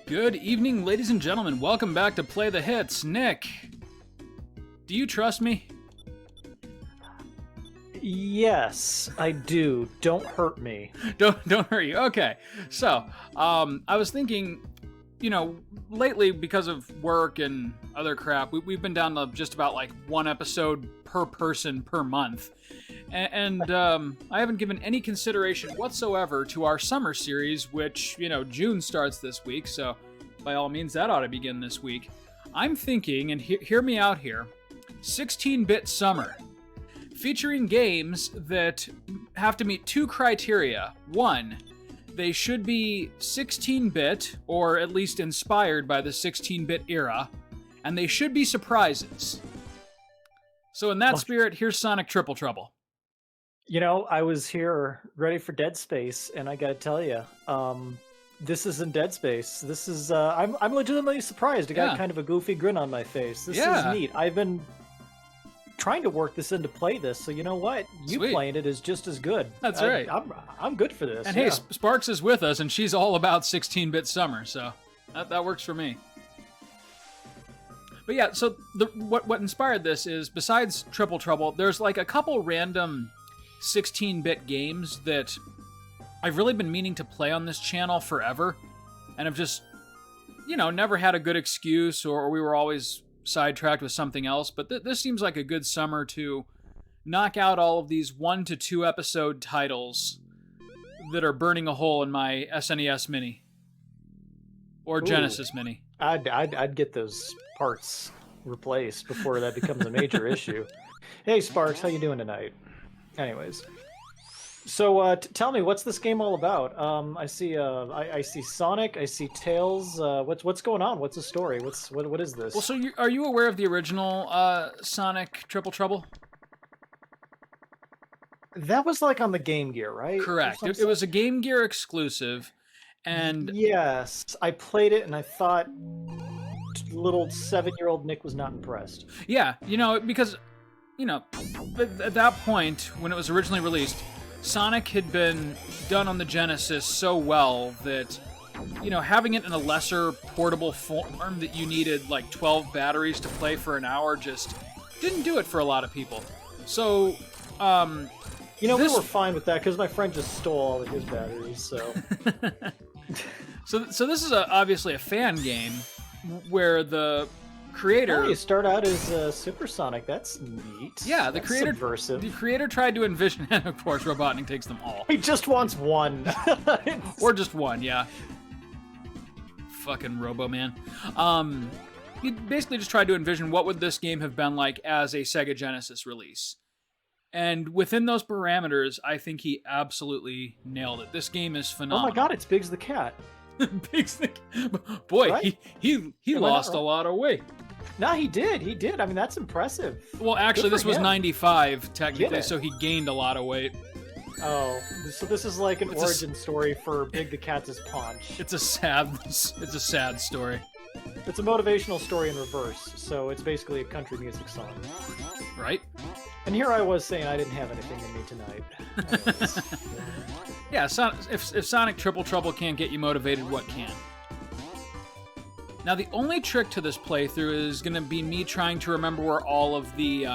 Good evening, ladies and gentlemen. Welcome back to Play the Hits. Nick, do you trust me? Yes, I do. Don't hurt me. Don't hurt you. Okay. So, I was thinking, lately because of work and other crap, we've been down to just about like one episode per person per month. And I haven't given any consideration whatsoever to our summer series, which, June starts this week. So by all means, that ought to begin this week. I'm thinking, and hear me out here, 16-bit summer, featuring games that have to meet two criteria. One, they should be 16-bit, or at least inspired by the 16-bit era, and they should be surprises. So in that spirit, here's Sonic Triple Trouble. I was here ready for Dead Space, and I gotta tell you, this isn't Dead Space. This is, I'm legitimately surprised. I got kind of a goofy grin on my face. This is neat. I've been trying to work this in to play this, so you know what? You playing it is just as good. That's right. I'm good for this. And hey, Sparks is with us, and she's all about 16-bit summer, so that works for me. But yeah, so what inspired this is, besides Triple Trouble, there's like a couple random 16-bit games that I've really been meaning to play on this channel forever, and have just, never had a good excuse, or we were always sidetracked with something else. But this seems like a good summer to knock out all of these 1 to 2 episode titles that are burning a hole in my SNES Mini or Genesis Mini. I'd get those parts replaced before that becomes a major issue. Hey Sparks, how you doing tonight? Anyways, so tell me, what's this game all about? I see I see Sonic, I see Tails. What's going on? What's the story? What is this? Well, so are you aware of the original Sonic Triple Trouble? That was like on the Game Gear, right? Correct. It was a Game Gear exclusive, and yes, I played it, and I thought little 7-year-old Nick was not impressed. Yeah, because at that point when it was originally released, Sonic had been done on the Genesis so well that, having it in a lesser portable form that you needed like 12 batteries to play for an hour just didn't do it for a lot of people. So, we were fine with that because my friend just stole all of his batteries, so... so this is obviously a fan game where the creator... Oh, you start out as Supersonic. That's neat. Yeah, That's subversive. The creator tried to envision, and of course, Robotnik takes them all. He just wants one. Or just one, yeah. Fucking Robo-Man. He basically just tried to envision what would this game have been like as a Sega Genesis release. And within those parameters, I think he absolutely nailed it. This game is phenomenal. Oh my god, it's Biggs the Cat. Biggs the Boy, right? he lost a lot of weight. No, he did. I mean, that's impressive. Well, actually, this was 95, technically, so he gained a lot of weight. Oh, so this is like an origin story for Big the Cat's paunch. It's a sad story. It's a motivational story in reverse, so it's basically a country music song. Right? And here I was saying I didn't have anything in me tonight. Yeah, if Sonic Triple Trouble can't get you motivated, what can? Now, the only trick to this playthrough is going to be me trying to remember where all of the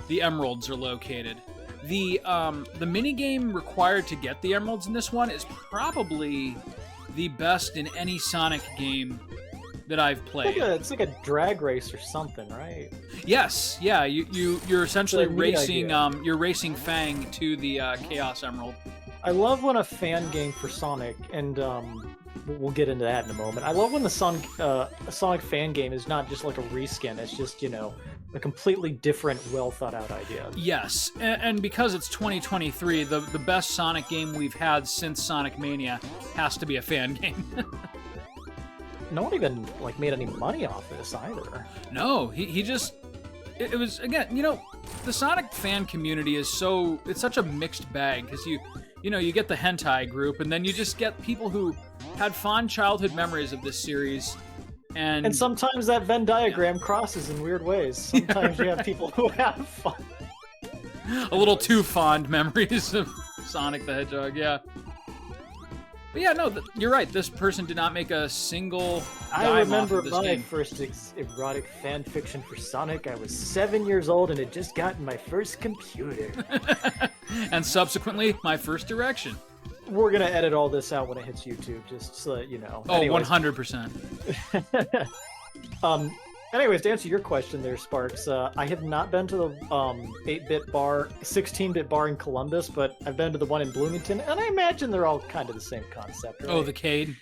emeralds are located. The minigame required to get the emeralds in this one is probably the best in any Sonic game that I've played. It's like a drag race or something, right? Yes, yeah. You're essentially racing. You're racing Fang to the Chaos Emerald. I love when a fan game for Sonic, and we'll get into that in a moment. I love when the Sonic fan game is not just like a reskin. It's just a completely different, well thought out idea. Yes, and because it's 2023, the best Sonic game we've had since Sonic Mania has to be a fan game. No one even made any money off this either. No, he just... It was, again, the Sonic fan community is it's such a mixed bag, because you get the hentai group, and then you just get people who had fond childhood memories of this series, and sometimes that Venn diagram crosses in weird ways. Sometimes you have people who have fun. A little too fond memories of Sonic the Hedgehog, yeah. But yeah, no, you're right. This person did not make a single I dime remember off of this my game. first erotic fan fiction for Sonic. I was 7 years old and had just gotten my first computer. And subsequently, my first direction. We're gonna edit all this out when it hits YouTube, just so that you know. Oh, Anyways. 100%. Anyways, to answer your question there, Sparks, I have not been to the 8-bit bar, 16-bit bar in Columbus, but I've been to the one in Bloomington, and I imagine they're all kind of the same concept, right? Oh, the Cade.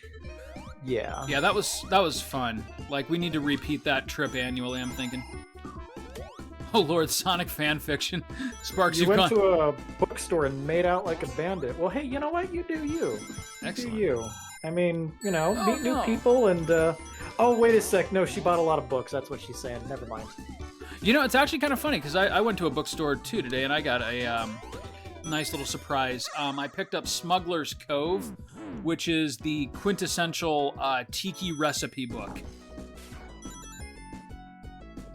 Yeah. Yeah, that was fun. Like, we need to repeat that trip annually, I'm thinking. Oh Lord, Sonic fan fiction. Sparks, You you've went gone. to a bookstore and made out like a bandit. Well, hey, you know what? You do you. Excellent. Do you. I mean, you know, Oh, meet new no. people and, oh, wait a sec. No, she bought a lot of books. That's what she's saying. Never mind. You know, it's actually kind of funny because I went to a bookstore too today, and I got a nice little surprise. I picked up Smuggler's Cove, which is the quintessential tiki recipe book.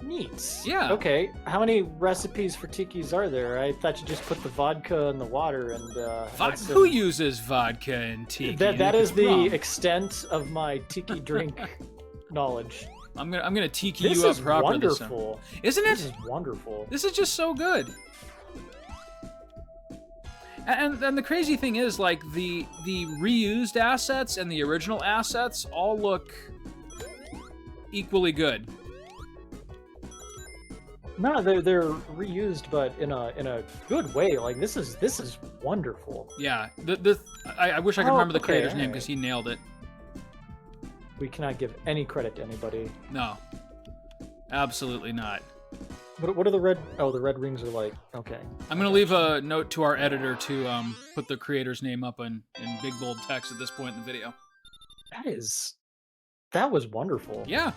Neat. Yeah. Okay. How many recipes for tikis are there? I thought you just put the vodka in the water and. that's Who uses vodka and tiki? That is It's the wrong. extent of my tiki drink knowledge. I'm gonna tiki This you up is proper this time. wonderful. Isn't This it? is wonderful. This is just so good. And the crazy thing is, like, the reused assets and the original assets all look equally good. No, they're reused, but in a good way. Like this is wonderful. Yeah, I wish I could Oh, remember the okay, creator's name alright. because he nailed it. We cannot give any credit to anybody. No, absolutely not. What are the red? Oh, the red rings are like okay. I'm gonna leave a note to our editor to put the creator's name up in big bold text at this point in the video. That was wonderful. Yeah,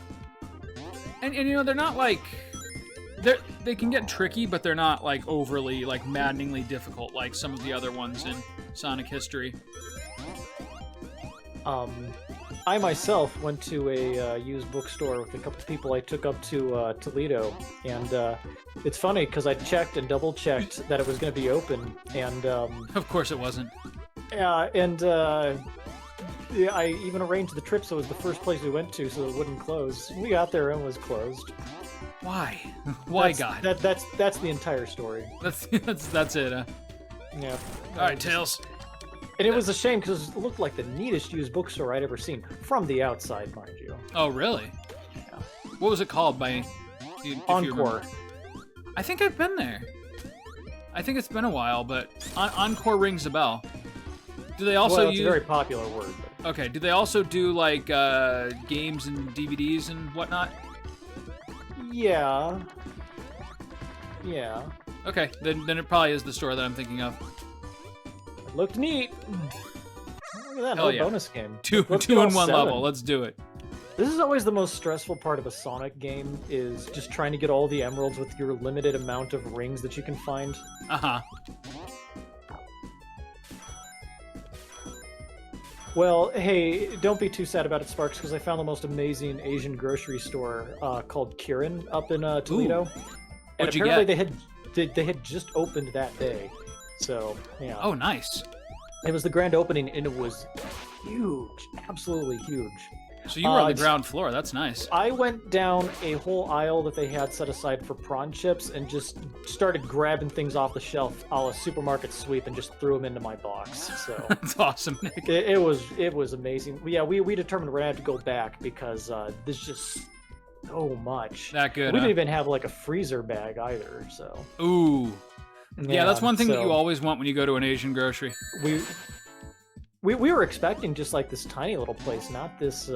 and you know they're not like they can get tricky, but they're not like overly like maddeningly difficult like some of the other ones in Sonic history. I myself went to a used bookstore with a couple people I took up to Toledo, and it's funny because I checked and double checked that it was going to be open, and Of course it wasn't. yeah, I even arranged the trip so it was the first place we went to so it wouldn't close. We got there and it was closed. Why? Why, That's- God? That's the entire story. That's it. Yeah. All right, Tails. And it was a shame because it looked like the neatest used bookstore I'd ever seen from the outside, mind you. Oh, really? Yeah. What was it called by? If you Encore. remember? I think I've been there. I think it's been a while, but Encore rings a bell. Do they also Well, it's use? a very popular word. But... Okay. Do they also do like games and DVDs and whatnot? Yeah. Yeah. Okay, then it probably is the store that I'm thinking of. It looked neat. Look at that, Hell no yeah. bonus game. Two Let's in get all one 7. level. Let's do it. This is always the most stressful part of a Sonic game, is just trying to get all the emeralds with your limited amount of rings that you can find. Uh-huh. Well, hey, don't be too sad about it, Sparks, because I found the most amazing Asian grocery store called Kirin up in Toledo. And What'd you apparently get? they had just opened that day. So, yeah. Oh, nice. It was the grand opening, and it was huge. Absolutely huge. So you were on the it's- ground floor. That's nice. I went down a whole aisle that they had set aside for prawn chips and just started grabbing things off the shelf a la supermarket sweep and just threw them into my box. So That's awesome, Nick. it was amazing. Yeah, we determined we're gonna have to go back because there's just so much. That good. We huh? didn't even have like a freezer bag either. So Ooh. Yeah, that's one thing that you so always want when you go to an Asian grocery. we were expecting just like this tiny little place, not this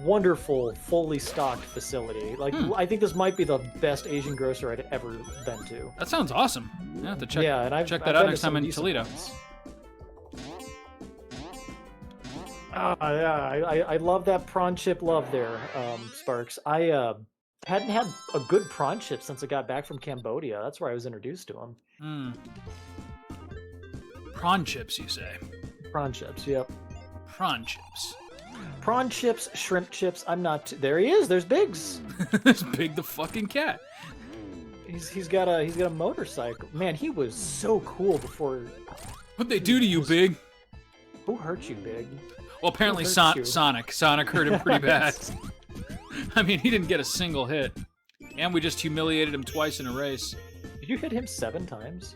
wonderful, fully stocked facility. Like I think this might be the best Asian grocer I'd ever been to. That sounds awesome. I have to check. Yeah, and I've check I've that out been to next some time in decent Toledo. ones. Yeah, I love that prawn chip love there, Sparks. I hadn't had a good prawn chip since I got back from Cambodia. That's where I was introduced to them. Mm. Prawn chips, you say? Prawn chips, yep. Prawn chips. Prawn chips, shrimp chips. I'm not. There he is. There's Biggs. There's Big the fucking cat. He's got a motorcycle. Man, he was so cool before. What'd they do to you, Big? Who hurt you, Big? Well, apparently Who hurt you? Sonic. Sonic hurt him pretty bad. I mean, he didn't get a single hit. And we just humiliated him twice in a race. Did you hit him 7 times?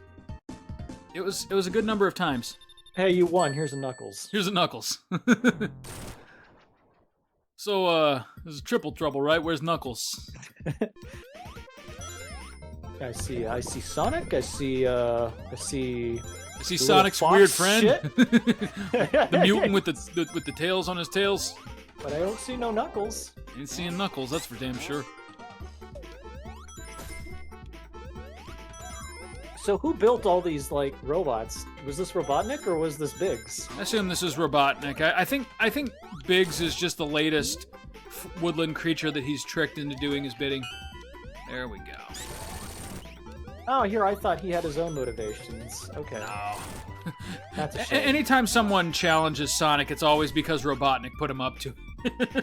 It was a good number of times. Hey, you won. Here's a Knuckles. Here's a Knuckles. So, this is triple trouble, right? Where's Knuckles? I see Sonic. I see Sonic's fox weird friend. shit. The mutant with the tails on his tails. But I don't see no Knuckles. Ain't seeing Knuckles, that's for damn sure. So who built all these like robots? Was this Robotnik or was this Biggs? I assume this is Robotnik. I think Biggs is just the latest woodland creature that he's tricked into doing his bidding. There we go. Oh, here I thought he had his own motivations. Okay. No. That's a shame. Anytime someone challenges Sonic, it's always because Robotnik put him up to.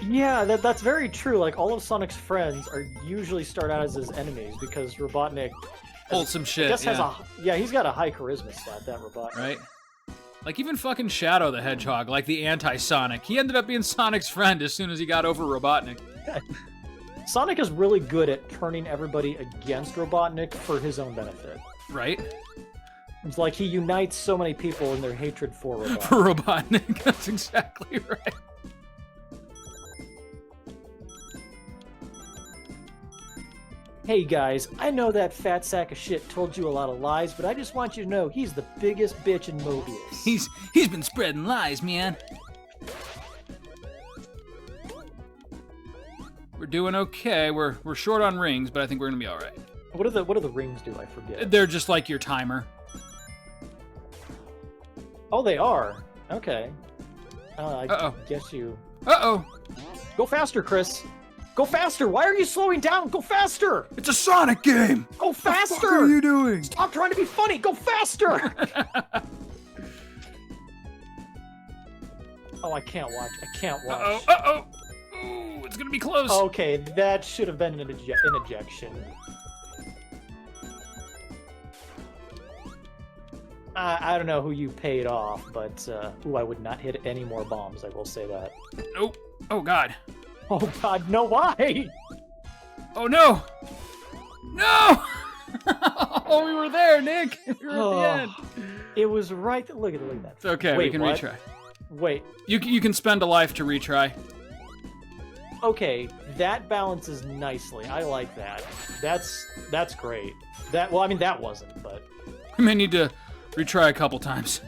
Yeah, that's very true. Like all of Sonic's friends are usually start out as his enemies because Robotnik Wholesome shit. I guess yeah. he's got a high charisma stat, that Robotnik. Right? Like even fucking Shadow the Hedgehog, like the anti-Sonic. He ended up being Sonic's friend as soon as he got over Robotnik. Sonic is really good at turning everybody against Robotnik for his own benefit. Right? It's like he unites so many people in their hatred for Robotnik. For Robotnik, that's exactly right. Hey guys, I know that fat sack of shit told you a lot of lies, but I just want you to know he's the biggest bitch in Mobius. He's been spreading lies, man. We're doing okay. We're short on rings, but I think we're gonna be all right. What do the rings do? I forget. They're just like your timer. Oh, they are. Okay. Uh-oh. Guess you. Uh-oh. Go faster, Chris. Go faster! Why are you slowing down? Go faster! It's a Sonic game! Go faster! What the fuck are you doing? Stop trying to be funny! Go faster! Oh, I can't watch. I can't watch. Uh-oh, uh-oh! Ooh, it's gonna be close. Okay, that should have been an ejection. I don't know who you paid off, but I would not hit any more bombs, I will say that. Nope. Oh, God. Oh God, no! Why? Oh no! No! Oh, we were there, Nick. We were at the end. It was right. Look at that. It's okay. Wait, we can what? retry. Wait. You can spend a life to retry. Okay, that balances nicely. I like that. That's great. That wasn't, but We may need to retry a couple times.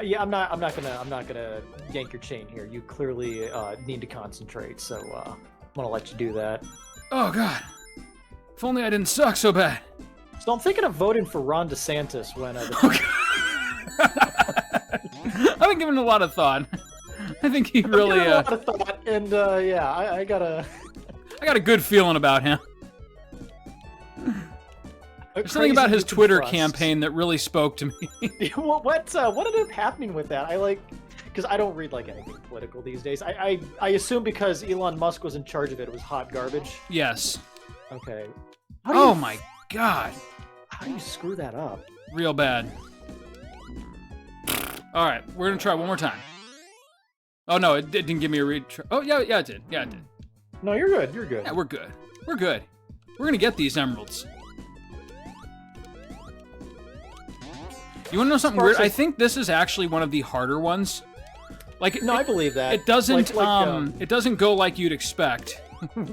yeah, I'm not gonna yank your chain here. You clearly need to concentrate, so I'm gonna let you do that. Oh God! If only I didn't suck so bad. So I'm thinking of voting for Ron DeSantis when. I've been giving it a lot of thought. I think he really. A lot of thought, and yeah, I got a good feeling about him. There's something about his Twitter campaign that really spoke to me. What ended up happening with that? Because I don't read like anything political these days. I assume because Elon Musk was in charge of it, it was hot garbage. Yes. Okay. Oh my God. How do you screw that up? Real bad. All right, we're gonna try one more time. Oh no, it didn't give me a retry. Oh yeah, it did. Yeah, it did. No, you're good. You're good. Yeah, we're good. We're good. We're gonna get these emeralds. You wanna know something weird? I think this is actually one of the harder ones. Like, no, I believe that. It doesn't. It doesn't go like you'd expect.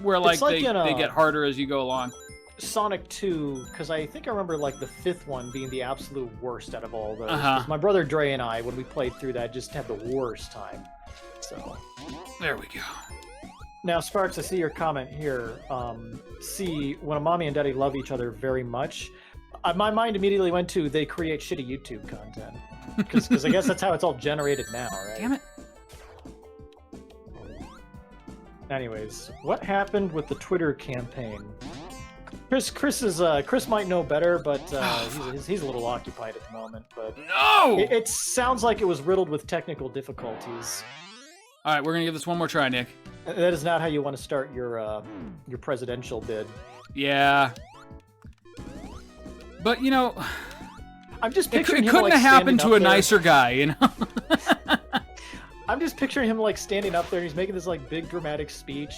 Where like, they get harder as you go along. Sonic 2, because I think I remember like the 5th one being the absolute worst out of all those. My brother Dre and I, when we played through that, just had the worst time. So. There we go. Now, Sparks, I see your comment here. See, when a mommy and daddy love each other very much, my mind immediately went to they create shitty YouTube content. Because I guess that's how it's all generated now, right? Damn it. Anyways, what happened with the Twitter campaign? Chris might know better, but he's a little occupied at the moment. But no, it sounds like it was riddled with technical difficulties. All right, we're gonna give this one more try, Nick. That is not how you want to start your presidential bid. Yeah, but you know, I'm just picturing it couldn't have happened to a nicer guy, you know. I'm just picturing him like standing up there. And he's making this like big dramatic speech,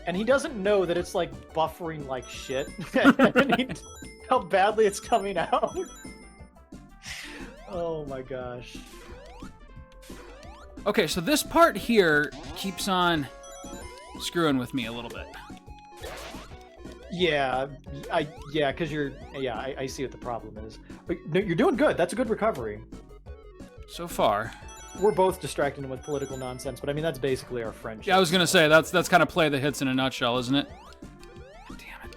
and he doesn't know that it's like buffering like shit, and how badly it's coming out. Oh my gosh. Okay, so this part here keeps on screwing with me a little bit. Yeah, because I see what the problem is. But, no, you're doing good. That's a good recovery. So far. We're both distracting him with political nonsense, but I mean that's basically our friendship. Yeah, I was gonna say that's kind of play the hits in a nutshell, isn't it? Damn it.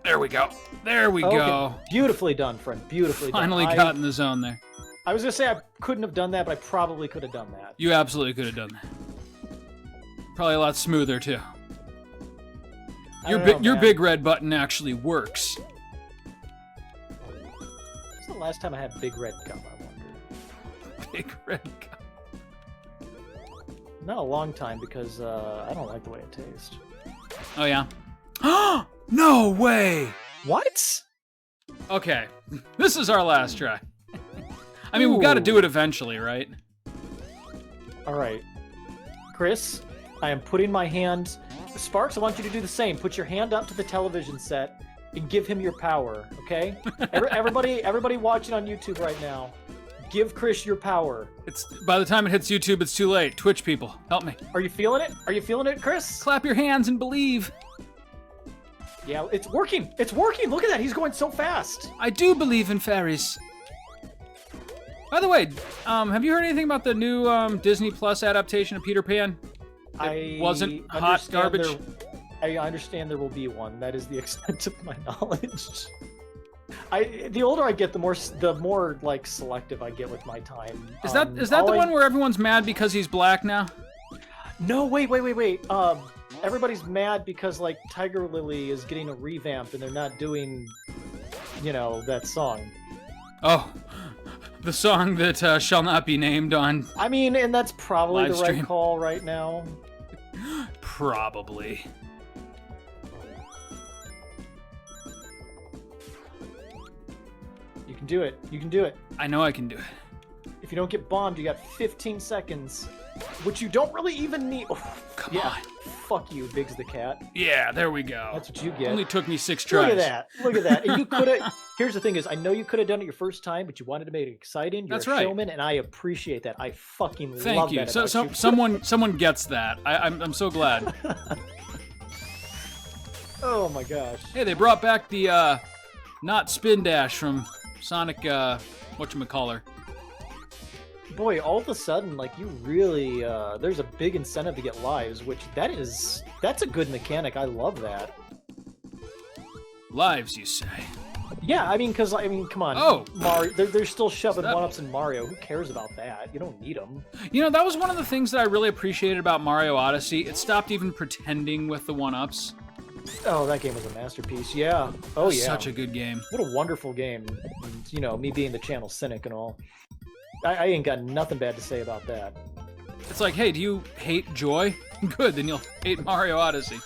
There we go. There we go. Beautifully done, friend. Beautifully done. Finally got in the zone there. I was gonna say I couldn't have done that, but I probably could have done that. You absolutely could have done that. Probably a lot smoother too. Your big red button actually works. When's the last time I had big red gum, I wonder? Big red gum. Not a long time because I don't like the way it tastes. Oh yeah. No way. What? Okay, this is our last try. I mean, we've got to do it eventually, right? All right. Chris, I am putting my hand... Sparks, I want you to do the same. Put your hand up to the television set and give him your power, okay? Everybody watching on YouTube right now, give Chris your power. By the time it hits YouTube, it's too late. Twitch people, help me. Are you feeling it? Are you feeling it, Chris? Clap your hands and believe. Yeah, it's working. It's working. Look at that. He's going so fast. I do believe in fairies. By the way, have you heard anything about the new Disney Plus adaptation of Peter Pan? It wasn't hot garbage. I understand there will be one. That is the extent of my knowledge. The older I get, the more like selective I get with my time. Is that the one where everyone's mad because he's black now? No, wait. Everybody's mad because like Tiger Lily is getting a revamp and they're not doing, that song. Oh. The song that shall not be named on. I mean, and that's probably the stream. right call right now. Probably. You can do it. You can do it. I know I can do it. If you don't get bombed, you got 15 seconds, which you don't really even need. Oh, Come on. Fuck you, Biggs the cat. Yeah, there we go. That's what you get. Only took me 6 tries. Look at that. Look at that. And you could have. Here's the thing: is I know you could have done it your first time, but you wanted to make it exciting. You're a showman, and I appreciate that. I fucking love that. Thank you. Someone gets that. I'm so glad. Oh my gosh. Hey, they brought back the not spin dash from Sonic. Whatchamacallit. Boy, all of a sudden, like, you really, there's a big incentive to get lives, which that's a good mechanic. I love that. Lives, you say? Yeah, come on. Oh! Mario, they're still shoving one-ups in Mario. Who cares about that? You don't need them. That was one of the things that I really appreciated about Mario Odyssey. It stopped even pretending with the one-ups. Oh, that game was a masterpiece. Yeah. Oh, yeah. Such a good game. What a wonderful game. And, me being the channel cynic and all. I ain't got nothing bad to say about that. It's like, hey, do you hate joy? Good, then you'll hate Mario Odyssey.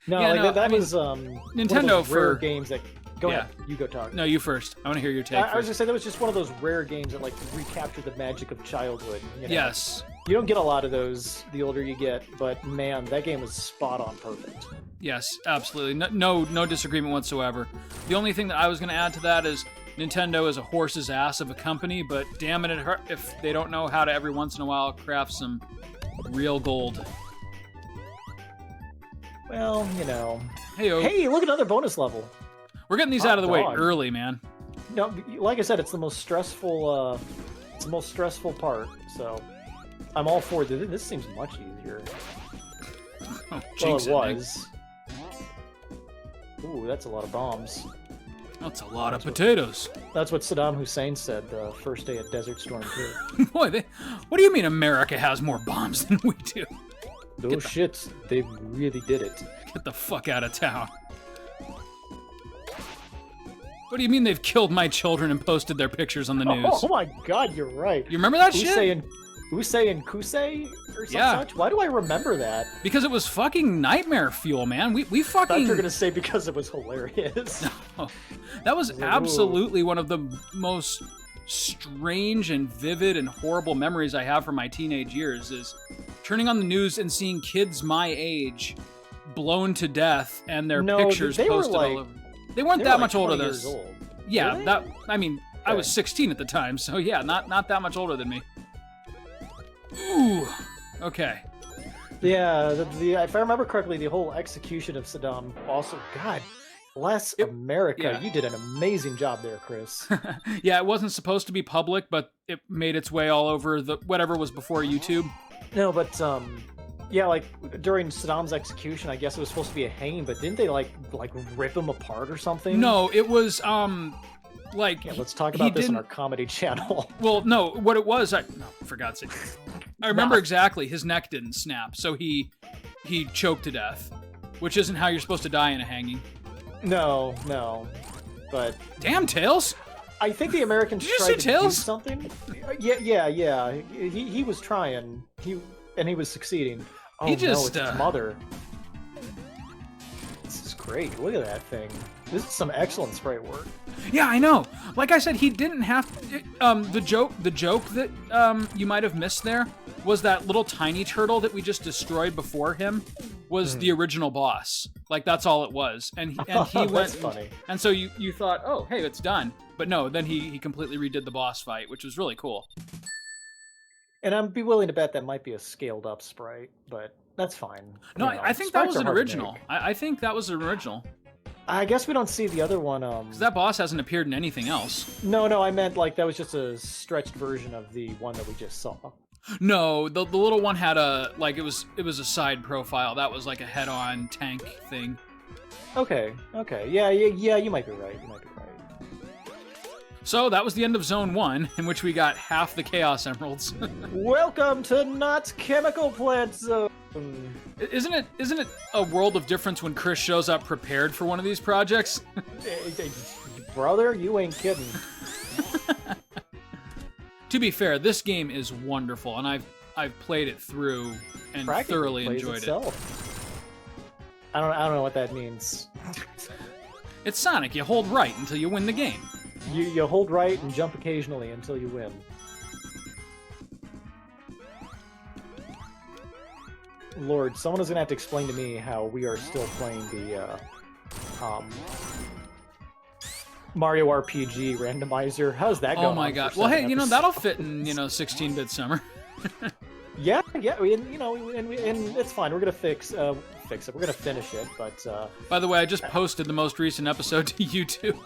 No, yeah, that was Nintendo one of those rare for games that. Go ahead, you go talk. No, you first. I want to hear your take. I was gonna say that was just one of those rare games that like recaptured the magic of childhood. Yes. You don't get a lot of those the older you get, but man, that game was spot on perfect. Yes, absolutely. No disagreement whatsoever. The only thing that I was going to add to that is Nintendo is a horse's ass of a company, but damn it, if they don't know how to every once in a while craft some real gold. Well, Hey-o. Hey, look at another bonus level. We're getting these out of the way early, man. No, like I said, it's the most stressful. It's the most stressful part. So, I'm all for this. This seems much easier. Oh, well, it was. Ooh, that's a lot of bombs. That's a lot of potatoes. That's what Saddam Hussein said the first day at Desert Storm 2. Boy, what do you mean America has more bombs than we do? Those shits, they really did it. Get the fuck out of town. What do you mean they've killed my children and posted their pictures on the news? Oh my god, you're right. You remember that shit? Usei and Kusei or something such? Why do I remember that? Because it was fucking nightmare fuel, man. We fucking... I thought you were going to say because it was hilarious. No. That was absolutely one of the most strange and vivid and horrible memories I have from my teenage years is turning on the news and seeing kids my age blown to death and their pictures posted all over. They weren't that much older than us. Yeah, I mean, I was 16 at the time, so yeah, not that much older than me. Ooh, okay. Yeah, if I remember correctly, the whole execution of Saddam also, God, bless America. Yeah. You did an amazing job there, Chris. Yeah, it wasn't supposed to be public, but it made its way all over the whatever was before YouTube. No, but yeah, like during Saddam's execution, I guess it was supposed to be a hanging, but didn't they like rip him apart or something? No, it was like. Yeah, let's talk about this on our comedy channel. Well, no, what it was, for God's sake, I remember exactly. His neck didn't snap, so he choked to death, which isn't how you're supposed to die in a hanging. No, but damn, Tails. I think the Americans tried to do something. Yeah. He was trying. He was succeeding. Oh no, it's his mother. This is great. Look at that thing. This is some excellent sprite work. Yeah, I know. Like I said, he didn't have the joke that you might have missed there was that little tiny turtle that we just destroyed before him was the original boss. Like that's all it was. And he went. That's funny. And so you thought, oh, hey, it's done. But no, then he completely redid the boss fight, which was really cool. And I'd be willing to bet that might be a scaled up sprite, but that's fine. No, I think that was an original. I think that was an original. I guess we don't see the other one. Because that boss hasn't appeared in anything else. No, I meant like that was just a stretched version of the one that we just saw. No, the little one had a it was a side profile. That was like a head-on tank thing. Okay. Yeah, you might be right. So that was the end of Zone 1, in which we got half the Chaos Emeralds. Welcome to Not Chemical Plant Zone. Isn't it a world of difference when Chris shows up prepared for one of these projects? Brother, you ain't kidding. To be fair, this game is wonderful, and I've played it through and thoroughly enjoyed it. I don't know what that means. It's Sonic. You hold right until you win the game. You hold right and jump occasionally until you win. Lord, someone is gonna have to explain to me how we are still playing the Mario RPG randomizer. How's that going? Oh my god! Well, hey, that'll fit in 16-bit summer. yeah, and it's fine. We're gonna fix it. We're gonna finish it. But by the way, I just posted the most recent episode to YouTube.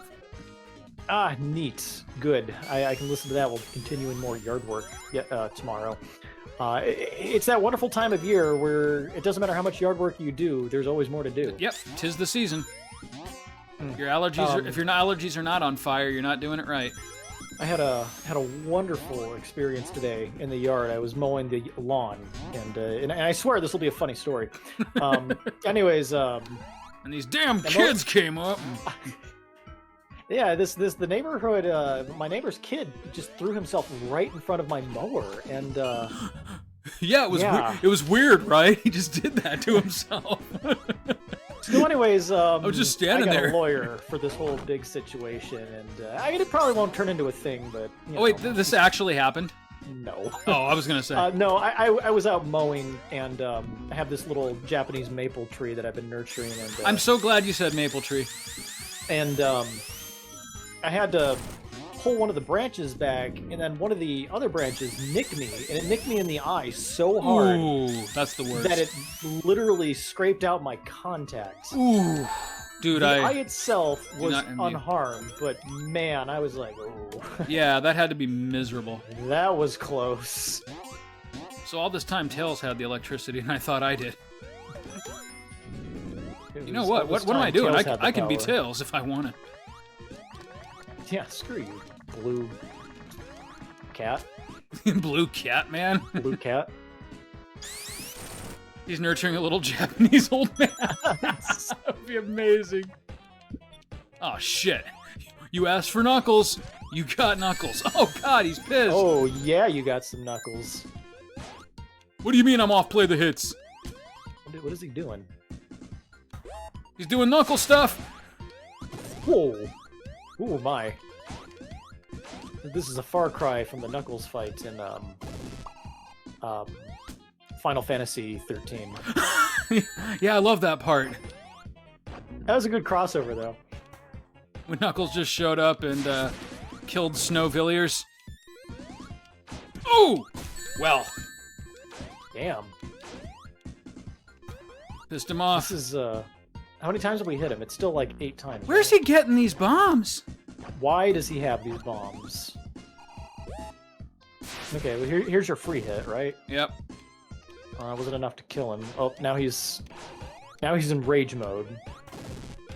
Ah, neat. Good. I can listen to that. We'll be continuing more yard work tomorrow. It's that wonderful time of year where it doesn't matter how much yard work you do, there's always more to do. Yep, 'tis the season. Your allergies if your allergies are not on fire, you're not doing it right. I had a wonderful experience today in the yard. I was mowing the lawn, and I swear this will be a funny story. Anyways, and these damn kids came up. Yeah, the neighborhood. My neighbor's kid just threw himself right in front of my mower, and yeah, it was weird, right? He just did that to himself. So, anyways, I was just standing there. I got a lawyer for this whole big situation, and I mean, it probably won't turn into a thing, but. Oh wait, this actually happened? No. Oh, I was gonna say. No, I was out mowing, and I have this little Japanese maple tree that I've been nurturing, and. I'm so glad you said maple tree. And I had to pull one of the branches back, and then one of the other branches nicked me, and it nicked me in the eye so hard. Ooh, that's the worst. That it literally scraped out my contact. Ooh, dude, the eye itself was unharmed, but man, I was like, oh. Yeah, that had to be miserable. That was close. So all this time, Tails had the electricity, and I thought I did. You know what? What am I doing? I can be Tails if I want to. Yeah, screw you, blue cat. Blue cat, man. Blue cat. He's nurturing a little Japanese old man. That would be amazing. Oh, shit. You asked for Knuckles. You got Knuckles. Oh, God, he's pissed. Oh, yeah, you got some Knuckles. What do you mean I'm off play the hits? What is he doing? He's doing Knuckle stuff. Whoa. Ooh, my. This is a far cry from the Knuckles fight in Final Fantasy 13. Yeah, I love that part. That was a good crossover, though. When Knuckles just showed up and killed Snowvilliers. Oh! Well. Damn. Pissed him off. This is, how many times have we hit him? It's still like 8 times. Where's he getting these bombs? Why does he have these bombs? Okay, well here's your free hit, right? Yep. Wasn't enough to kill him. Oh, now he's in rage mode.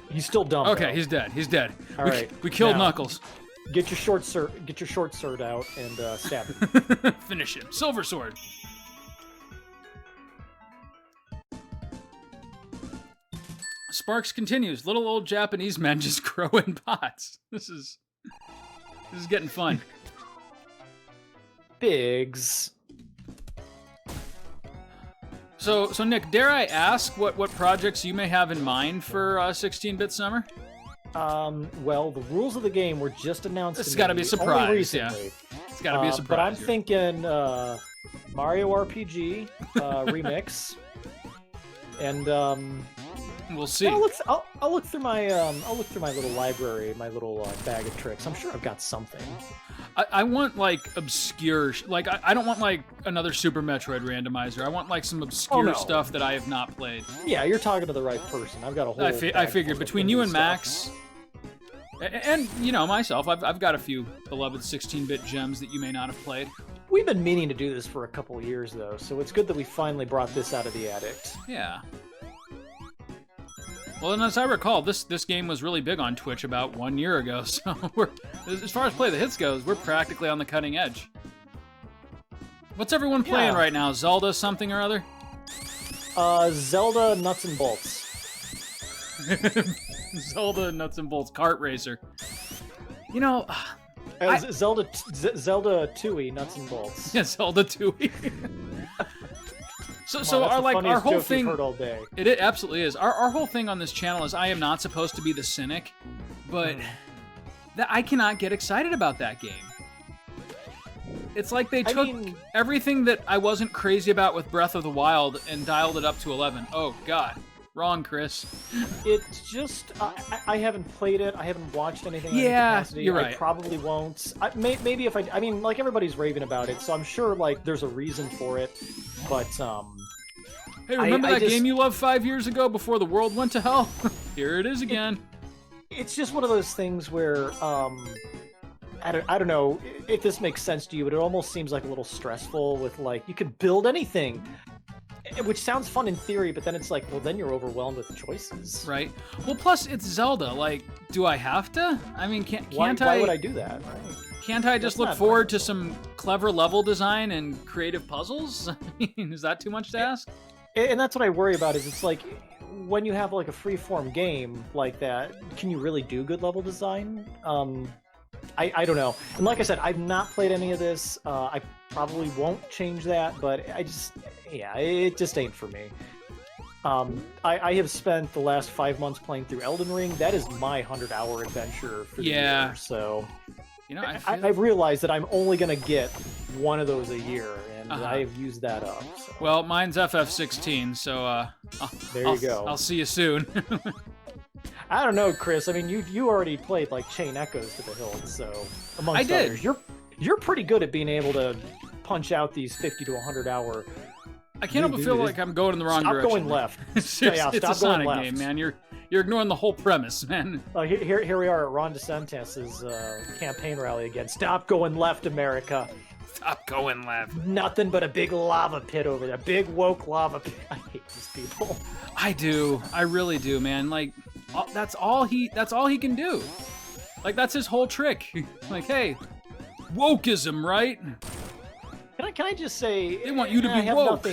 He's still dumb. Okay, though. he's dead. He's dead. All right, we killed now, Knuckles. Get your short sword out and stab him. Finish him. Silver Sword. Sparks continues. Little old Japanese men just grow in pots. This is getting fun. Biggs. So Nick, dare I ask what projects you may have in mind for 16-bit summer? Well, the rules of the game were just announced. This has got to be a surprise. Yeah, it's got to be a surprise. But I'm thinking Mario RPG remix, and we'll see. I'll look through my little library, my little bag of tricks. I'm sure I've got something. I want like obscure, like I don't want like another Super Metroid randomizer. I want like some obscure stuff that I have not played. Yeah, you're talking to the right person. I've got a whole. I figured between you and Max, and you know myself, I've got a few beloved 16-bit gems that you may not have played. We've been meaning to do this for a couple of years though, so it's good that we finally brought this out of the attic. Yeah. Well, and as I recall, this game was really big on Twitch about 1 year ago, so as far as Play the Hits goes, we're practically on the cutting edge. What's everyone playing right now? Zelda something or other? Zelda Nuts and Bolts. Zelda Nuts and Bolts Kart Racer. You know... Zelda 2-y Nuts and Bolts. Yeah, Zelda 2-y. So our whole thing, heard all day. It absolutely is. Our whole thing on this channel is I am not supposed to be the cynic, but I cannot get excited about that game. It's like they took everything that I wasn't crazy about with Breath of the Wild and dialed it up to 11. Oh God, wrong, Chris. It's just I haven't played it. I haven't watched anything. Yeah, you're right. I probably won't. Maybe if I mean, like everybody's raving about it, so I'm sure like there's a reason for it. But hey, remember that game you loved 5 years ago before the world went to hell? Here it is again. It's just one of those things where I don't know if this makes sense to you, but it almost seems like a little stressful with like you could build anything. Which sounds fun in theory, but then it's like, well, then you're overwhelmed with choices. Right. Well, plus it's Zelda. Like, do I have to? I mean, can't why I? Why would I do that? Right. Can't I just look forward to some clever level design and creative puzzles? I mean, is that too much to ask? And that's what I worry about. Is it's like when you have like a free-form game like that, can you really do good level design? I don't know. And like I said, I've not played any of this. I probably won't change that, but it just ain't for me. I have spent the last 5 months playing through Elden Ring. That is my 100-hour adventure for the year. So, you know, I've realized that I'm only going to get one of those a year, and I've used that up. So. Well, mine's FF16, so there you go. I'll see you soon. I don't know, Chris. I mean, you already played like Chain Echoes to the Hilt, so amongst others, you're pretty good at being able to punch out these 50 to 100-hour. I can't help but feel like I'm going in the wrong direction. Stop going left. It's a Sonic game, man. You're ignoring the whole premise, man. Here we are at Ron DeSantis' campaign rally again. Stop going left, America. Stop going left. Nothing but a big lava pit over there. Big woke lava pit. I hate these people. I do. I really do, man. Like, that's all he can do. Like, that's his whole trick. Like, hey, wokeism, right? Can I just say they want you to be woke.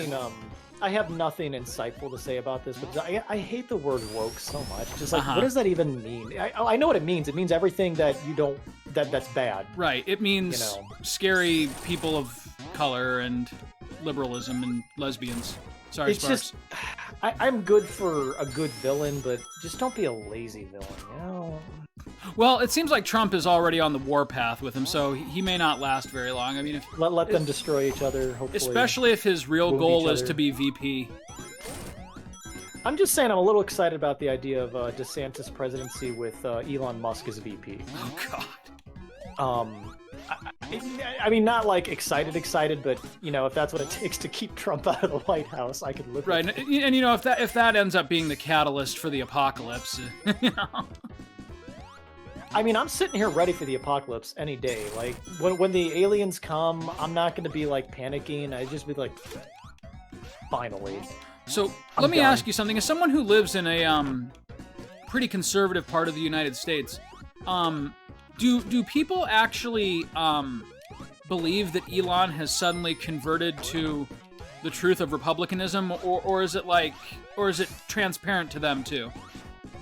I have nothing insightful to say about this, but I hate the word woke so much. Just like, what does that even mean? I know what it means. It means everything that you don't that's bad. Right. It means scary people of color and liberalism and lesbians. Sorry, it's Sparks. just I'm good for a good villain, but just don't be a lazy villain, you know? Well, it seems like Trump is already on the warpath with him, so he may not last very long. I mean, let them destroy each other, hopefully. Especially if his real goal is to be VP. I'm just saying I'm a little excited about the idea of DeSantis presidency with Elon Musk as VP. Oh, God. I mean, not like excited, but you know, if that's what it takes to keep Trump out of the White House, I could live with it. Right, and you know, if that ends up being the catalyst for the apocalypse, you know. I mean, I'm sitting here ready for the apocalypse any day. Like when the aliens come, I'm not going to be like panicking. I'd just be like, finally. So let me ask you something. As someone who lives in a pretty conservative part of the United States, do people actually believe that Elon has suddenly converted to the truth of republicanism, or is it transparent to them too?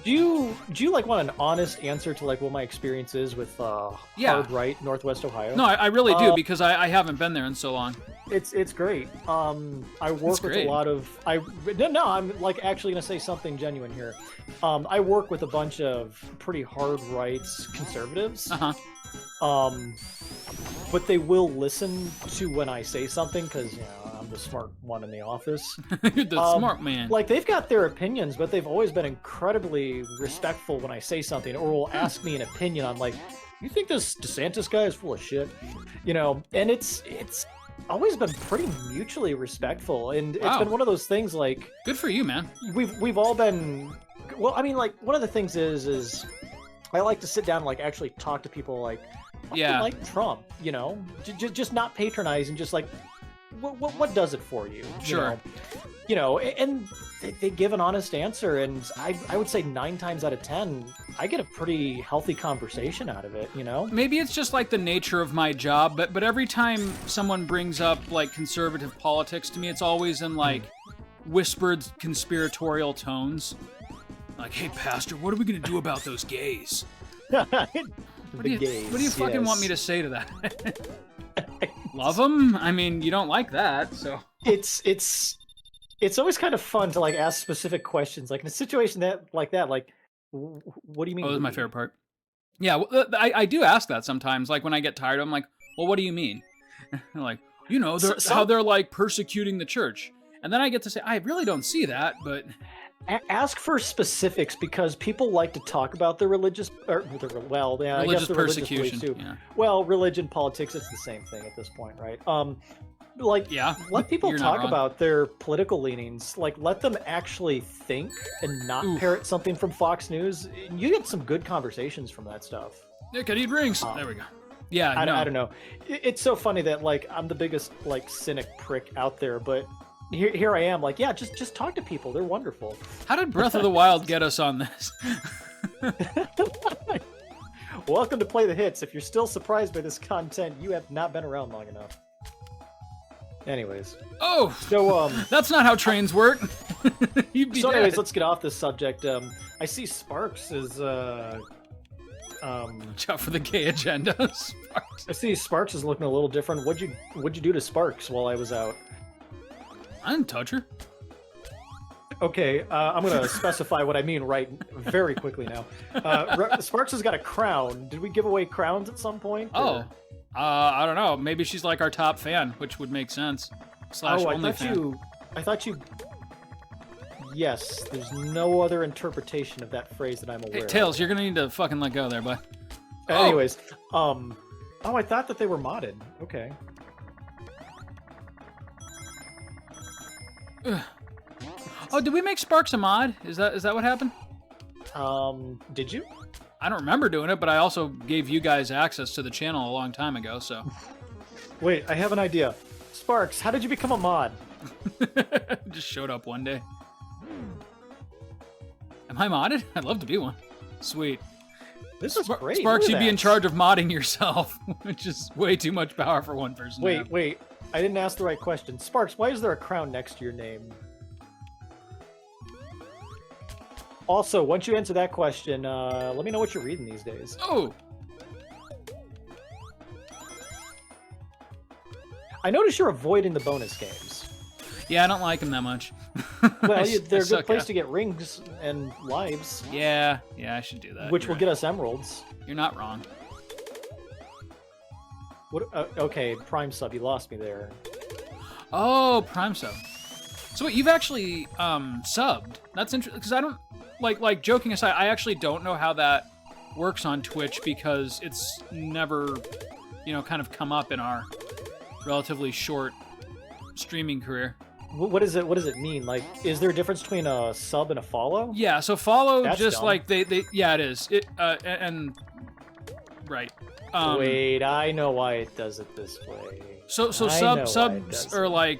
Do you like want an honest answer to like what my experience is with hard right Northwest Ohio? No, I really do, because I haven't been there in so long. It's great. I work with a lot of I'm like actually gonna say something genuine here. I work with a bunch of pretty hard rights conservatives. But they will listen to when I say something because you know I'm the smart one in the office. You're the smart man. Like they've got their opinions, but they've always been incredibly respectful when I say something, or will ask me an opinion on like, you think this DeSantis guy is full of shit, you know? And it's always been pretty mutually respectful, and it's been one of those things like. Good for you, man. We've all been. Well, I mean, like one of the things is I like to sit down and like actually talk to people like. Like Trump, you know, just not patronize and just like, what does it for you? Sure. You know, and they give an honest answer, and I would say 9 times out of 10, I get a pretty healthy conversation out of it. You know, maybe it's just like the nature of my job, but every time someone brings up like conservative politics to me, it's always in like whispered conspiratorial tones, like, "Hey, Pastor, what are we gonna do about those gays?" What do you fucking want me to say to that? Love them? I mean, you don't like that, so. It's always kind of fun to like ask specific questions, like in a situation like that. Like, what do you mean? Oh, that's my favorite part. Yeah, I do ask that sometimes. Like when I get tired, I'm like, well, what do you mean? Like, you know, how they're like persecuting the church, and then I get to say, I really don't see that, but. Ask for specifics because people like to talk about their religious, religious persecution. Too. Yeah. Well, religion, politics, it's the same thing at this point, right? Let people talk about their political leanings. Like, let them actually think and not parrot something from Fox News. You get some good conversations from that stuff. Nick, I need rings. There we go. Yeah, I don't know. It's so funny that like I'm the biggest like cynic prick out there, but. Here I am, like, yeah, just talk to people. They're wonderful. How did Breath of the Wild get us on this? Welcome to Play the Hits. If you're still surprised by this content, you have not been around long enough. Anyways. Oh! So, that's not how trains work. Anyways, let's get off this subject. I see Sparks is, Watch out for the gay agenda, Sparks. I see Sparks is looking a little different. What'd you do to Sparks while I was out? I didn't touch her. Okay, I'm going to specify what I mean very quickly now. Sparks has got a crown. Did we give away crowns at some point? Oh, I don't know. Maybe she's like our top fan, which would make sense. /only fan. I thought you... Yes, there's no other interpretation of that phrase that I'm aware of. Hey, Tails, you're going to need to fucking let go there, bud. Anyways, I thought that they were modded. Okay. Oh, did we make Sparks a mod? Is that what happened? Did you? I don't remember doing it, but I also gave you guys access to the channel a long time ago, so. Wait, I have an idea. Sparks, how did you become a mod? Just showed up one day. Am I modded? I'd love to be one. Sweet. This is great. Sparks, you'd be in charge of modding yourself, which is way too much power for one person. Wait. I didn't ask the right question. Sparks, why is there a crown next to your name? Also, once you answer that question, let me know what you're reading these days. Oh! I notice you're avoiding the bonus games. Yeah, I don't like them that much. Well, they're a good place to get rings and lives. Yeah, I should do that. Which will get us emeralds. You're not wrong. What? Okay, Prime sub, you lost me there. Oh, Prime sub. So wait, you've actually subbed. That's interesting because I don't like joking aside. I actually don't know how that works on Twitch because it's never, kind of come up in our relatively short streaming career. What does it mean? Like, is there a difference between a sub and a follow? Yeah, so follow. That's just dumb. like they yeah, it is. And right. Wait, I know why it does it this way. So subs are like,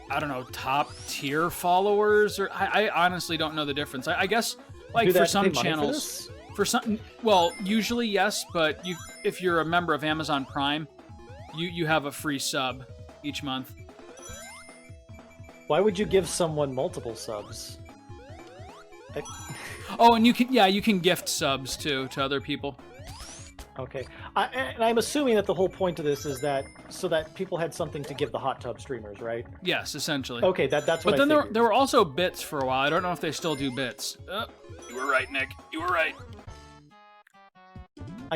I don't know, top tier followers, or I honestly don't know the difference. I guess like for some channels, for some, well, usually yes, but if you're a member of Amazon Prime, you have a free sub each month. Why would you give someone multiple subs? Oh, and you can gift subs to other people. Okay, and I'm assuming that the whole point of this is that so that people had something to give the hot tub streamers, right? Yes, essentially. Okay, that's what. But then there were also bits for a while. I don't know if they still do bits. You were right, Nick. You were right.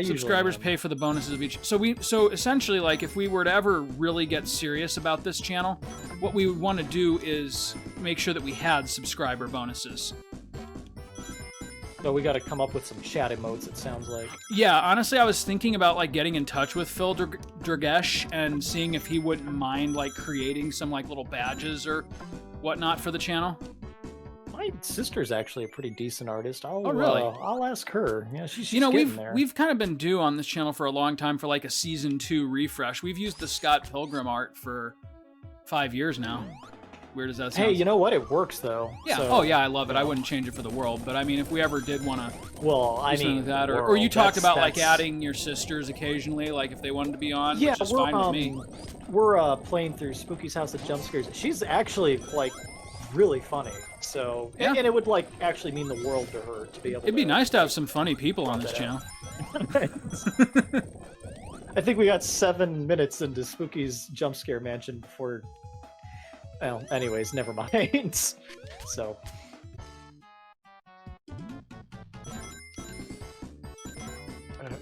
Subscribers pay for the bonuses of each. So essentially, like, if we were to ever really get serious about this channel, what we would want to do is make sure that we had subscriber bonuses. So we got to come up with some chat emotes, it sounds like. Yeah, honestly, I was thinking about like getting in touch with Phil Dragesh and seeing if he wouldn't mind like creating some like little badges or whatnot for the channel. My sister's actually a pretty decent artist. Oh, really? I'll ask her. Yeah, she's we've kind of been due on this channel for a long time for like a season 2 refresh. We've used the Scott Pilgrim art for 5 years now. Weird as that sounds. Hey, you know what? It works though. Yeah. So, oh yeah, I love it. I wouldn't change it for the world. But I mean, if we ever did want to, like that, or you talked about like adding your sisters occasionally, like if they wanted to be on, yeah, which is fine with me. We're playing through Spooky's House of Jump Scares. She's actually like really funny. So yeah. and it would like actually mean the world to her to be able. It'd be nice to have some funny people on this channel. I think we got 7 minutes into Spooky's Jump Scare Mansion before. Well, anyways, never mind. So.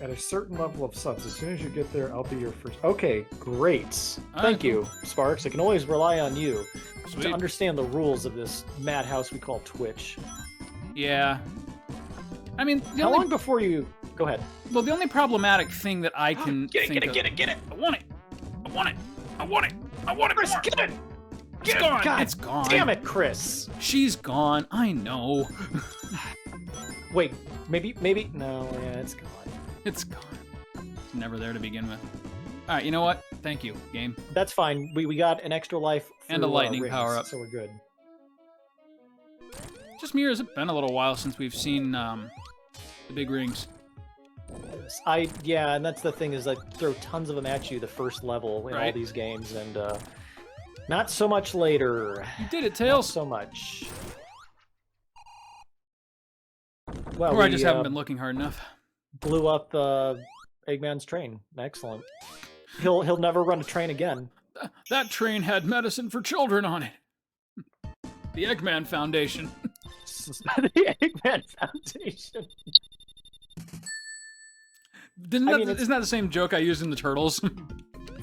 At a certain level of subs, as soon as you get there, I'll be your first. Okay, great. Thank you, Sparks. I can always rely on you to understand the rules of this madhouse we call Twitch. Yeah. I mean, how long before you go ahead? Well, the only problematic thing that I can get it. I want it. Chris, get it. It's gone. God, it's gone. Damn it, Chris. She's gone. I know. Wait, maybe. No, yeah, it's gone. It's gone. It's never there to begin with. All right, you know what? Thank you, game. That's fine. We got an extra life and a lightning power up, so we're good. Just me, or has it been a little while since we've seen the big rings? Yeah, and that's the thing is I throw tons of them at you the first level in all these games, and not so much later. You did it, Tails. Not so much. Well, or I just haven't been looking hard enough. Blew up Eggman's train. Excellent. He'll never run a train again. That train had medicine for children on it. The Eggman Foundation. The Eggman Foundation. Isn't that the same joke I used in the Turtles? The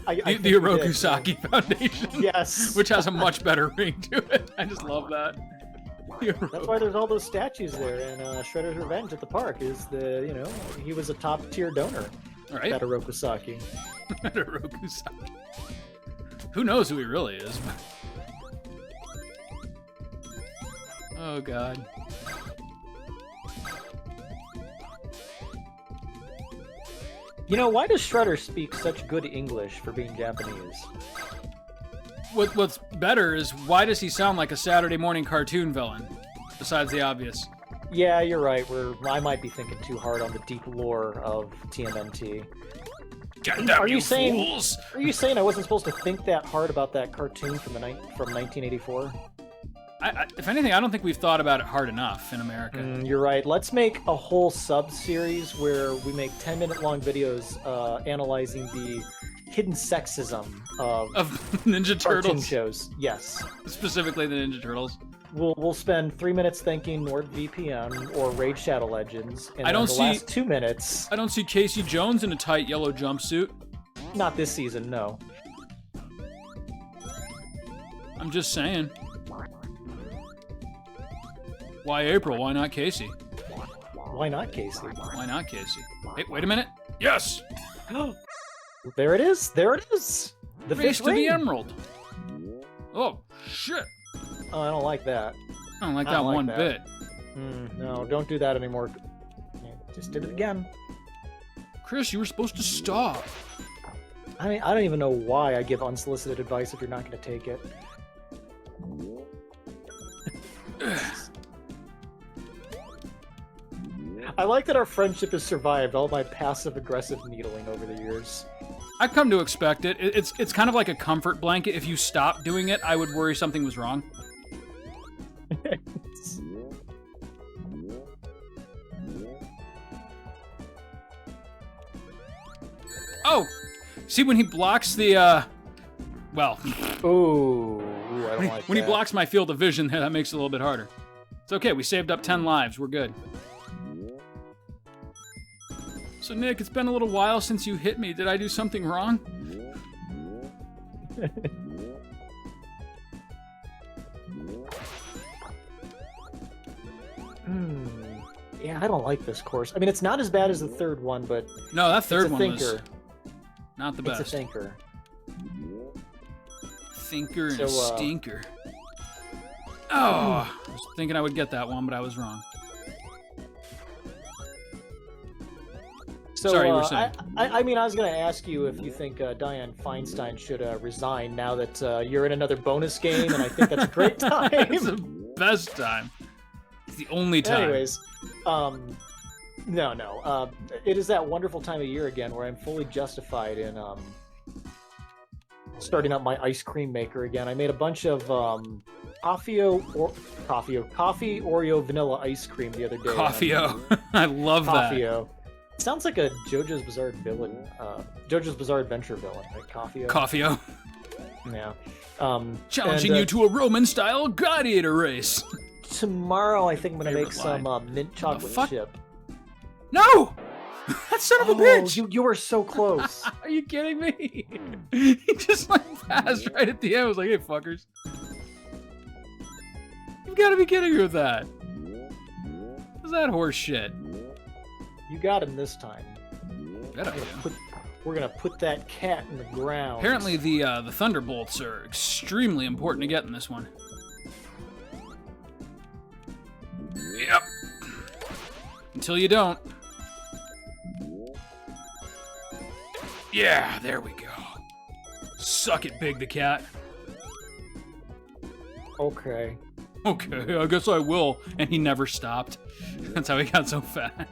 Orokusaki Foundation. Yes. Which has a much better ring to it. I just love that. That's why there's all those statues there in Shredder's Revenge at the park. He was a top tier donor. Right. That Orokusaki. That Orokusaki. Who knows who he really is? Oh God. Why does Shredder speak such good English for being Japanese? What's better is why does he sound like a Saturday morning cartoon villain? Besides the obvious. Yeah, you're right. I might be thinking too hard on the deep lore of TMNT. Are you saying I wasn't supposed to think that hard about that cartoon from 1984? If anything, I don't think we've thought about it hard enough in America. You're right. Let's make a whole sub-series where we make 10-minute long videos analyzing the hidden sexism of Ninja cartoon Turtles, shows. Yes. specifically the Ninja Turtles. We'll spend 3 minutes thinking NordVPN or Raid Shadow Legends, and I don't the see- last 2 minutes. I don't see Casey Jones in a tight yellow jumpsuit. Not this season, no. I'm just saying. Why April? Why not Casey? Why not, Casey? Why not Casey? Hey, wait a minute. Yes! There it is. There it is. The Face fish to the ring. Emerald. Oh, shit. Oh, I don't like that. I don't like I that don't like one that. bit. No, don't do that anymore. Yeah, just did it again. Chris, you were supposed to stop. I don't even know why I give unsolicited advice if you're not going to take it. I like that our friendship has survived all my passive-aggressive needling over the years. I've come to expect it. It's kind of like a comfort blanket. If you stop doing it, I would worry something was wrong. Oh! See, when he blocks the, well, Ooh, I don't like when he that. blocks my field of vision, that makes it a little bit harder. It's okay, we saved up 10 lives. We're good. So, Nick, it's been a little while since you hit me. Did I do something wrong? Yeah, I don't like this course. I mean, it's not as bad as the third one, but No, that third it's a one was thinker. not the It's best. a thinker. Thinker and a So, stinker. Oh, I was thinking I would get that one, but I was wrong. So, Sorry, you were saying. I mean, I was going to ask you if you think Dianne Feinstein should resign now that you're in another bonus game, and I think that's a great time. It's the best time. It's the only time. Anyways, no. It is that wonderful time of year again where I'm fully justified in starting up my ice cream maker again. I made a bunch of coffee Oreo vanilla ice cream the other day. Coffee-o. I love that. Coffee-o. It sounds like a JoJo's Bizarre villain, JoJo's Bizarre Adventure villain, right? Coffee-o. Coffee-o. Yeah. Challenging you to a Roman-style gladiator race. Tomorrow, I think I'm gonna Favorite make some mint chocolate fuck? chip. No! That son of a bitch! You were so close. Are you kidding me? He just like passed right at the end. I was like, hey, fuckers. You've got to be kidding me with that. What's that horse shit? You got him this time. Better, We're gonna put that cat in the ground. Apparently the Thunderbolts are extremely important to get in this one. Yep. Until you don't. Yeah, there we go. Suck it, Big the Cat. Okay. Okay, I guess I will. And he never stopped. That's how he got so fat.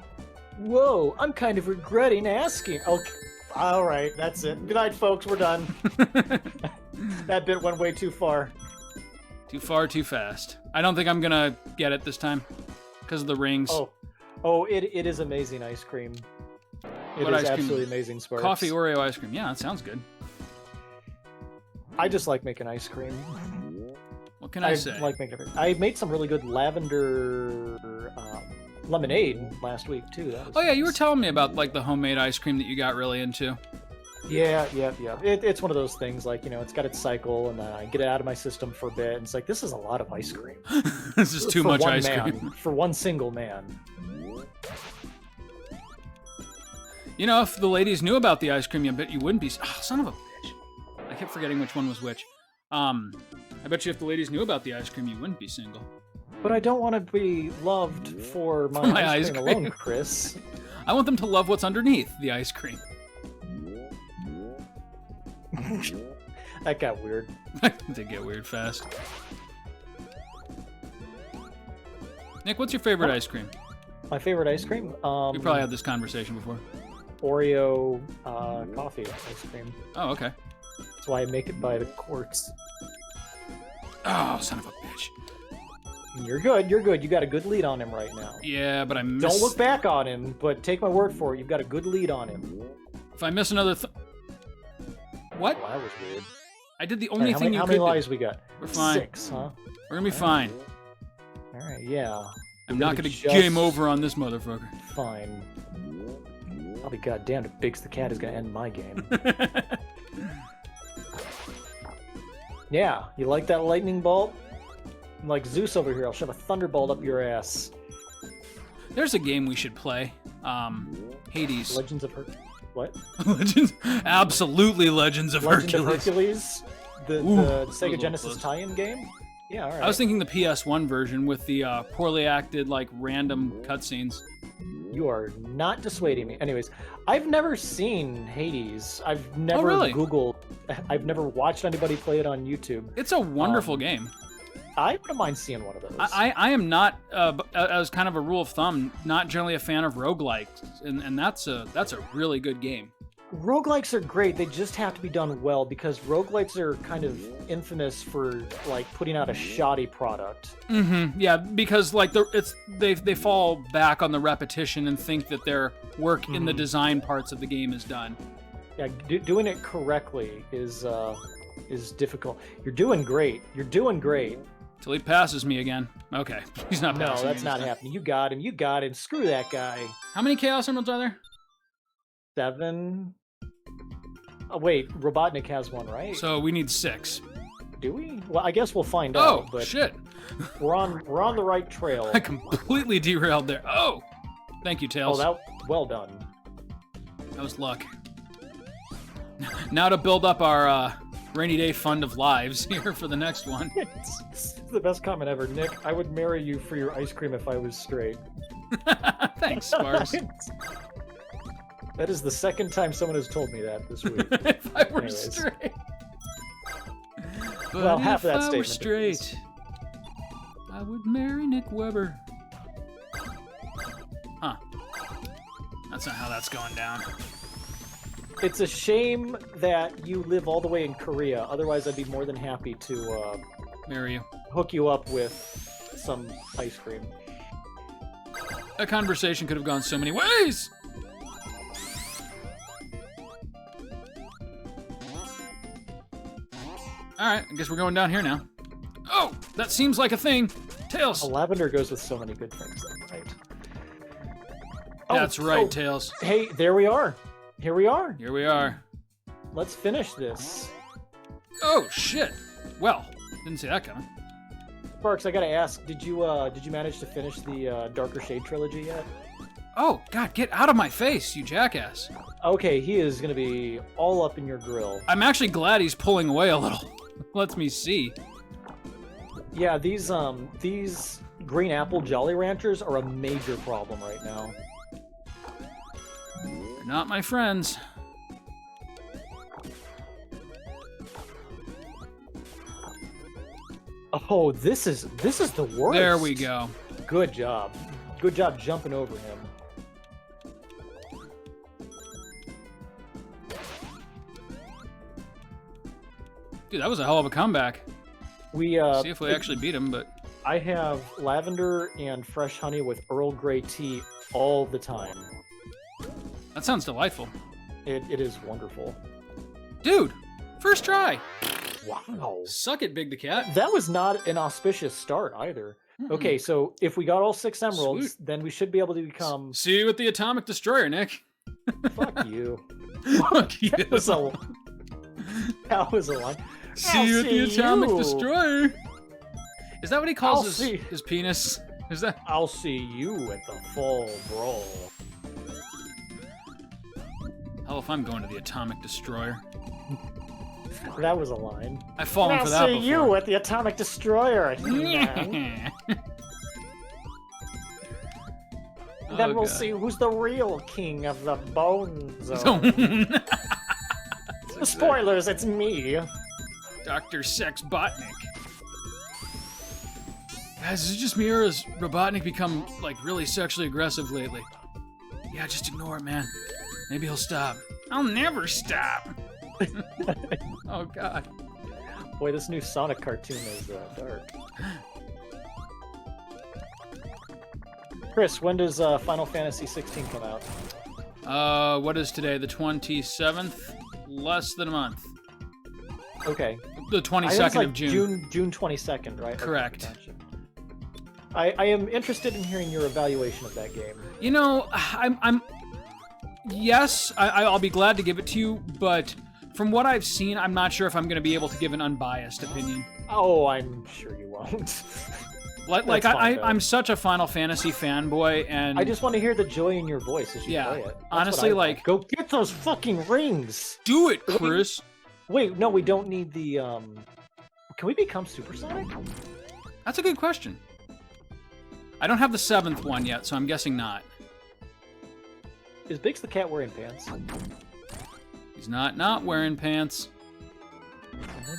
Whoa, I'm kind of regretting asking. Okay. All right, that's it. Good night, folks. We're done. That bit went way too far. Too far, too fast. I don't think I'm gonna get it this time. Because of the rings. It is amazing ice cream. It What is ice cream? absolutely amazing, Sparks. Coffee Oreo ice cream. Yeah, that sounds good. I just like making ice cream. What can I say? like making it. I made some really good lavender lemonade last week too. That was Oh yeah, you were nice. telling me about like the homemade ice cream that you got really into. Yeah. It's one of those things like, you know, it's got its cycle, and then I get it out of my system for a bit, and it's like, this is a lot of ice cream. This is too For much one ice man, cream. for one single man. You know, if the ladies knew about the ice cream, I bet you wouldn't be. Oh, son of a bitch! I kept forgetting which one was which. I bet you if the ladies knew about the ice cream, you wouldn't be single. But I don't want to be loved for my, my ice ice cream cream. alone, Chris. I want them to love what's underneath the ice cream. That got weird. They get weird fast. Nick, what's your favorite ice cream? My favorite ice cream? We probably had this conversation before. Oreo coffee ice cream. Oh, okay. That's why I make it by the quarts. Oh, son of a bitch. You're good. You got a good lead on him right now. Yeah, but I miss... Don't look back on him, but take my word for it. You've got a good lead on him. If I miss another... What? Well, that was weird. I did the All only right, thing you how could many do. lives we got? We're fine. 6, huh? We're gonna be fine. All right, yeah. I'm We're not gonna just game over on this motherfucker. Fine. I'll be goddamned if Biggs the cat is gonna end my game. Yeah, you like that lightning bolt? Like Zeus over here, I'll shove a thunderbolt up your ass. There's a game we should play. Hades. Legends of What? Legends? Absolutely Legends of Legend Hercules. of Hercules? The Ooh, Sega little Genesis close. tie-in game? Yeah, alright. I was thinking the PS1 version with the poorly acted, like, random cutscenes. You are not dissuading me. Anyways, I've never seen Hades. I've never really? Googled. I've never watched anybody play it on YouTube. It's a wonderful game. I wouldn't mind seeing one of those. I am not, as kind of a rule of thumb, not generally a fan of roguelikes, and that's a really good game. Roguelikes are great. They just have to be done well because roguelikes are kind of infamous for like putting out a shoddy product. Mm-hmm. Yeah, because like they fall back on the repetition and think that their work in the design parts of the game is done. Yeah, doing it correctly is difficult. You're doing great. You're doing great. Till he passes me again. Okay, he's not No, passing me that's this not time. happening. You got him. You got him. Screw that guy. How many Chaos Emeralds are there? 7. Oh, wait, Robotnik has one, right? So we need 6. Do we? Well, I guess we'll find Oh, out. But shit. we're on the right trail. I completely derailed there. Oh! Thank you, Oh, Tails. well done. That was luck. Now to build up our rainy day fund of lives here for the next one. It's the best comment ever, Nick. I would marry you for your ice cream if I was straight. Thanks, Sparks. That is the second time someone has told me that this week. If I were Anyways. straight. But Well, half if of that I were statement straight, I would marry Nick Weber. Huh. That's not how that's going down. It's a shame that you live all the way in Korea. Otherwise, I'd be more than happy to Marry you. hook you up with some ice cream. That conversation could have gone so many ways. Alright, I guess we're going down here now. Oh, that seems like a thing. Tails. A lavender goes with so many good things, though, right? That's right, oh, Tails. Hey, there we are. Here we are. Here we are. Let's finish this. Oh, shit. Well, didn't see that coming. Sparks, I gotta ask, did you manage to finish the Darker Shade trilogy yet? Oh, God, get out of my face, you jackass. Okay, he is gonna be all up in your grill. I'm actually glad he's pulling away a little. Lets me see. Yeah, these green apple Jolly Ranchers are a major problem right now. They're not my friends. Oh, this is the worst. There we go. Good job. Good job jumping over him. Dude, that was a hell of a comeback. We See if we actually beat him, but I have lavender and fresh honey with Earl Grey tea all the time. that sounds delightful. It is wonderful. Dude, first try. Wow. Suck it, Big the Cat. That was not an auspicious start either. Okay, so if we got all 6 emeralds, then we should be able to become... See you at the Atomic Destroyer, Nick. Fuck you. Fuck you. That was a line. See you at the see Atomic you. Destroyer. Is that what he calls I'll his, see. his penis? Is that? I'll see you at the fall brawl. Hell, if I'm going to the Atomic Destroyer. That was a line. I've fallen I'll for that see before. you at the Atomic Destroyer. man. Then Oh, we'll God. see who's the real king of the Bone Zone. Spoilers, it's me. Dr. Sex Botnik. Guys, is it just me or has Robotnik become, like, really sexually aggressive lately? Yeah, just ignore it, man. Maybe he'll stop. I'll never stop. Oh, God. Boy, this new Sonic cartoon is dark. Chris, when does Final Fantasy 16 come out? What is today? The 27th? Less than a month. Okay. The 22nd like of June. June 22nd, right? Correct. Okay, gotcha. I am interested in hearing your evaluation of that game. You know, yes, I'll be glad to give it to you, but from what I've seen, I'm not sure if I'm going to be able to give an unbiased opinion. Oh, I'm sure you won't. I'm such a Final Fantasy fanboy, and I just want to hear the joy in your voice as you play it. That's honestly, like, go get those fucking rings. Do it, Chris. Wait, no, we don't need the. Can we become supersonic? That's a good question. I don't have the 7th one yet, so I'm guessing not. Is Biggs the cat wearing pants? He's not wearing pants.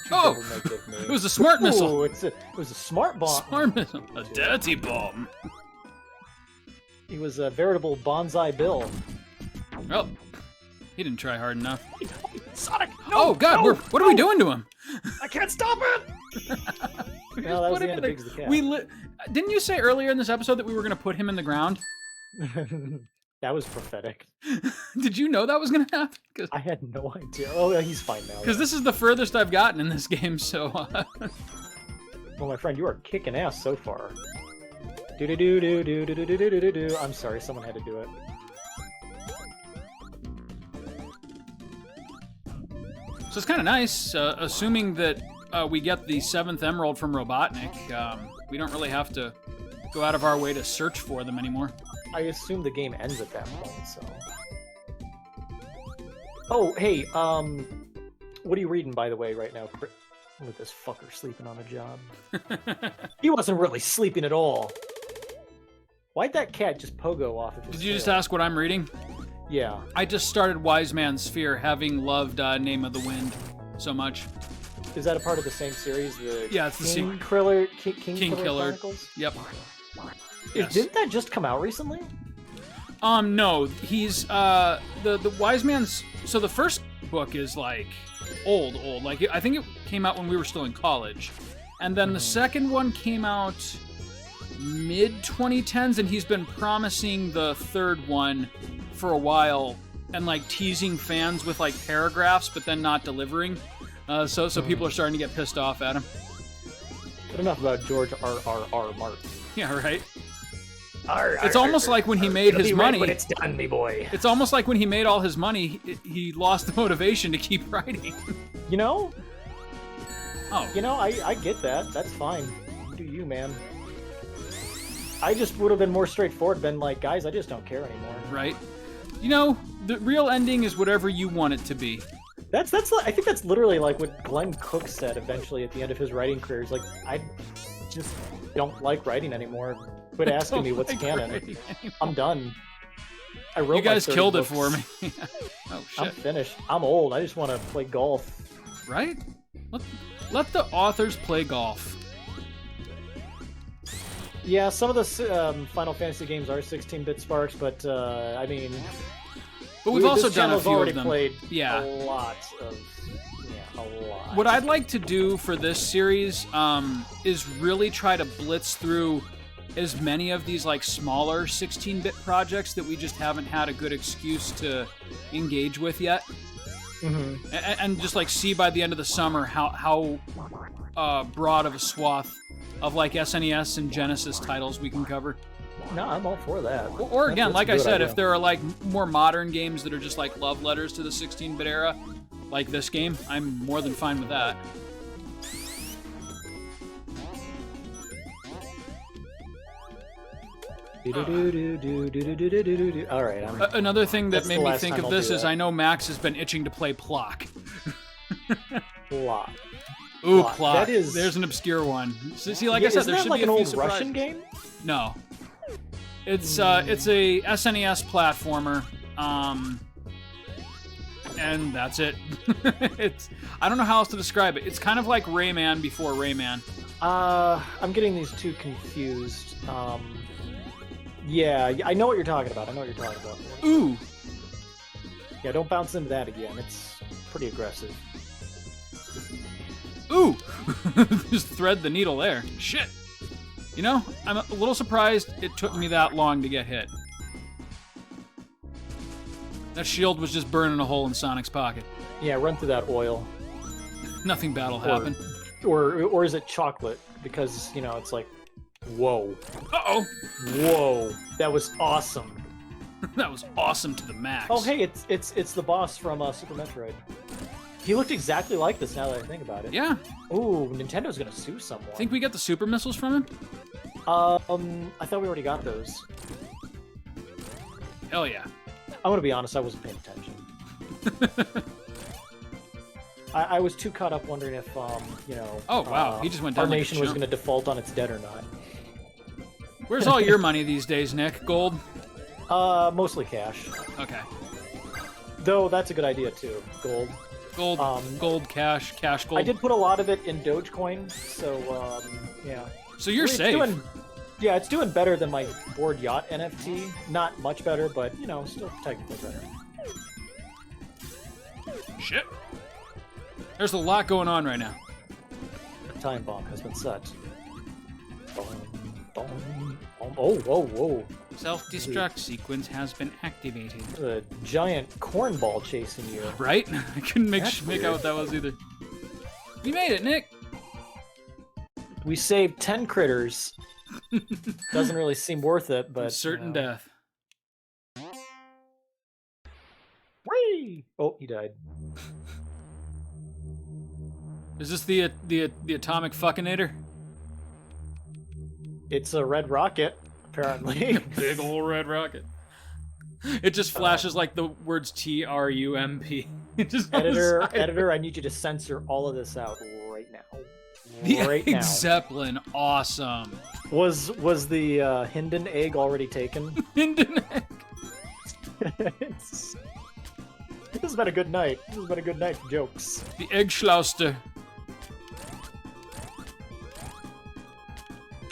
Oh! It was a smart missile. It was a smart bomb. Smart missile. A dirty bomb. He was a veritable bonsai Bill. Well, he didn't try hard enough. Sonic! No, oh, God, no, what are we doing to him? I can't stop it! No, that was the end of Biggs the cat. Didn't you say earlier in this episode that we were going to put him in the ground? That was prophetic. Did you know that was going to happen? I had no idea. Oh, yeah, he's fine now. Because this is the furthest I've gotten in this game, so... Well, my friend, you are kicking ass so far. Do-do-do-do-do-do-do-do-do-do-do. I'm sorry, someone had to do it. So it's kind of nice, assuming that we get the 7th Emerald from Robotnik. We don't really have to go out of our way to search for them anymore. I assume the game ends at that point, so... Oh, hey, what are you reading, by the way, right now? Look at this fucker sleeping on a job. He wasn't really sleeping at all. Why'd that cat just pogo off of his Did you tail? just ask what I'm reading? Yeah. I just started Wise Man's Sphere, having loved Name of the Wind so much. Is that a part of the same series? Yeah, it's the King Killer Chronicles? Yep. Yes. Didn't that just come out recently? No. He's the Wise Man's. So the first book is like old. Like I think it came out when we were still in college, and then the second one came out mid 2010s, and he's been promising the third one for a while and like teasing fans with like paragraphs, but then not delivering. So people are starting to get pissed off at him. But enough about George R.R.R. Martin. Yeah, right. It's almost like when he made his money. When it's done, me boy. It's almost like when he made all his money, he lost the motivation to keep writing. You know? Oh. You know, I get that. That's fine. You do you, man. I just would have been more straightforward, been like, guys, I just don't care anymore. Right. You know, the real ending is whatever you want it to be. I think that's literally like what Glenn Cook said eventually at the end of his writing career. He's like, I just don't like writing anymore. Quit asking me what's canon. I'm done. I wrote. You guys killed it for me. Oh shit! I'm finished. I'm old. I just want to play golf. Right? Let the authors play golf. Yeah, some of the Final Fantasy games are 16-bit Sparks, but I mean. But we've also done a few already of them. Played yeah. A lot. What I'd like to do for this series is really try to blitz through as many of these like smaller 16-bit projects that we just haven't had a good excuse to engage with yet. Mm-hmm. And just like see by the end of the summer how broad of a swath of like SNES and Genesis titles we can cover. No, I'm all for that. Or again, that's like I said, idea. if there are like more modern games that are just like love letters to the 16-bit era, like this game, I'm more than fine with that. All right. Another thing that made me think of this is I know Max has been itching to play Plok. Plok. Ooh, Plok. That is... There's an obscure one. See, like I said, there should like be a an few old surprises. Russian game? No. It's a SNES platformer. And that's it. I don't know how else to describe it. It's kind of like Rayman before Rayman. I'm getting these two confused. Yeah, I know what you're talking about. Ooh. Yeah, don't bounce into that again. It's pretty aggressive. Ooh. Just thread the needle there. Shit. You know, I'm a little surprised it took me that long to get hit. That shield was just burning a hole in Sonic's pocket. Yeah, run through that oil. Nothing bad will happen. Or is it chocolate? Because, you know, it's like, whoa. Uh-oh. Whoa. That was awesome. That was awesome to the max. Oh, hey, it's the boss from Super Metroid. He looked exactly like this now that I think about it. Yeah. Ooh, Nintendo's gonna sue someone. Think we get the super missiles from him? I thought we already got those. Hell yeah. I'm gonna be honest, I wasn't paying attention. I was too caught up wondering if, you know... Oh, wow, he just went down our like a nation was chump. gonna default on its debt or not. Where's all your money these days, Nick? Gold? Mostly cash. Okay. Though, that's a good idea, too. Gold. Gold, gold, cash gold. I did put a lot of it in Dogecoin, so, yeah. So you're It's safe. Yeah, it's doing better than my Bored Yacht NFT. Not much better, but, you know, still technically better. Shit. There's a lot going on right now. The time bomb has been set. Boom, boom, boom. Oh, whoa, whoa. Self-destruct sequence has been activated. A giant cornball chasing you. Right? I couldn't make weird. out what that was either. We made it, Nick. We saved 10 critters. Doesn't really seem worth it, but... Certain death. Whee! Oh, he died. Is this the atomic fuckinator? It's a red rocket, apparently. Big ol' red rocket. It just flashes like the words TRUMP. It just Editor, I need you to censor all of this out right now. The Right egg now. Zeppelin, awesome. Was the Hinden egg already taken? Hinden egg. This has been a good night. This has been a good night for jokes. The Eggschlauster.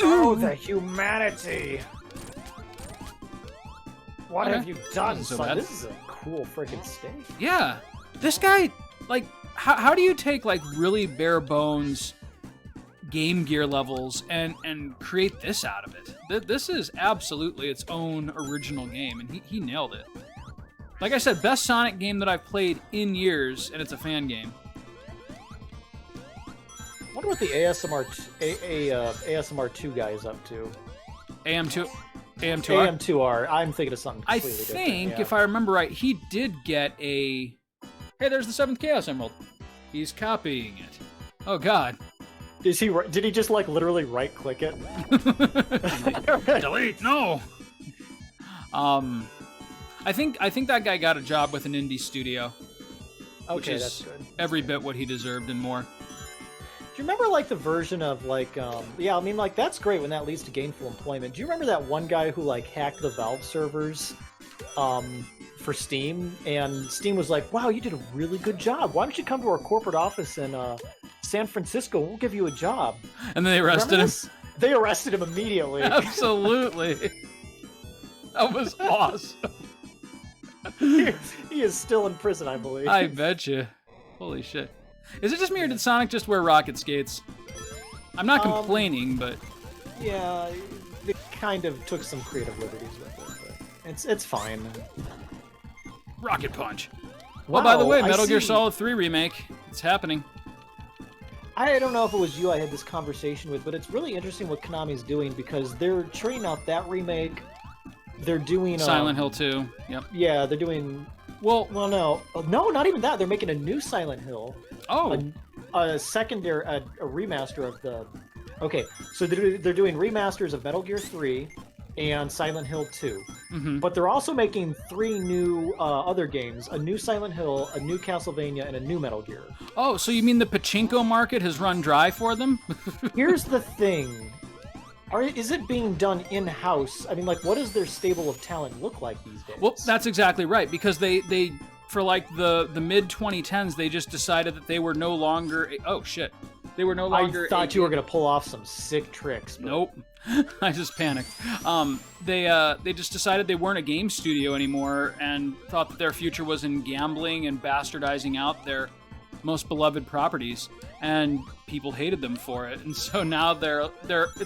Oh, the humanity! What Okay. have you done, Wasn't so son? bad. This is a cool freaking steak. Yeah. This guy, like, how do you take, like, really bare bones Game Gear levels and create this out of it? This is absolutely its own original game, and he nailed it. Like I said, best Sonic game that I've played in years, and it's a fan game. I wonder what the ASMR 2 guy is up to. AM2R? AM2R. I'm thinking of something I completely think, different. Yeah. if I remember right, he did get a... Hey, there's the 7th Chaos Emerald. He's copying it. Oh, God. Did he just like literally right click it? Delete, no! I think that guy got a job with an indie studio. Which Okay, is that's good. every bit what he deserved and more. Do you remember like the version of like yeah, I mean like that's great when that leads to gainful employment. Do you remember that one guy who like hacked the Valve servers for Steam, and Steam was like, "Wow, you did a really good job. Why don't you come to our corporate office in San Francisco? We'll give you a job." And then they arrested Remember him. this? They arrested him immediately. Absolutely. That was awesome. He is still in prison, I believe. I bet you. Holy shit. Is it just me or did Sonic just wear rocket skates? I'm not complaining, but... Yeah, they kind of took some creative liberties with it, but it's fine. Rocket Punch. Well, by the way, I Metal Gear see. Solid 3 remake. It's happening. I don't know if it was you I had this conversation with, but it's really interesting what Konami's doing because they're churning out that remake. They're doing Silent Hill 2. Yep. Yeah, they're doing. Well, No, not even that. They're making a new Silent Hill. oh, A secondary, a remaster of the. Okay, so they're doing remasters of Metal Gear 3 and Silent Hill 2. mm-hmm. But they're also making 3 new other games: a new Silent Hill, a new Castlevania, and a new Metal Gear. Oh, so you mean the pachinko market has run dry for them? Here's the thing. Is it being done in-house? I mean, like, what does their stable of talent look like these days? Well, that's exactly right, because they for like the mid-2010s, they just decided that they were no longer... Oh, shit. They were no longer... I thought you were going to pull off some sick tricks. But... Nope. I just panicked. They just decided they weren't a game studio anymore and thought that their future was in gambling and bastardizing out their most beloved properties, and people hated them for it. And so now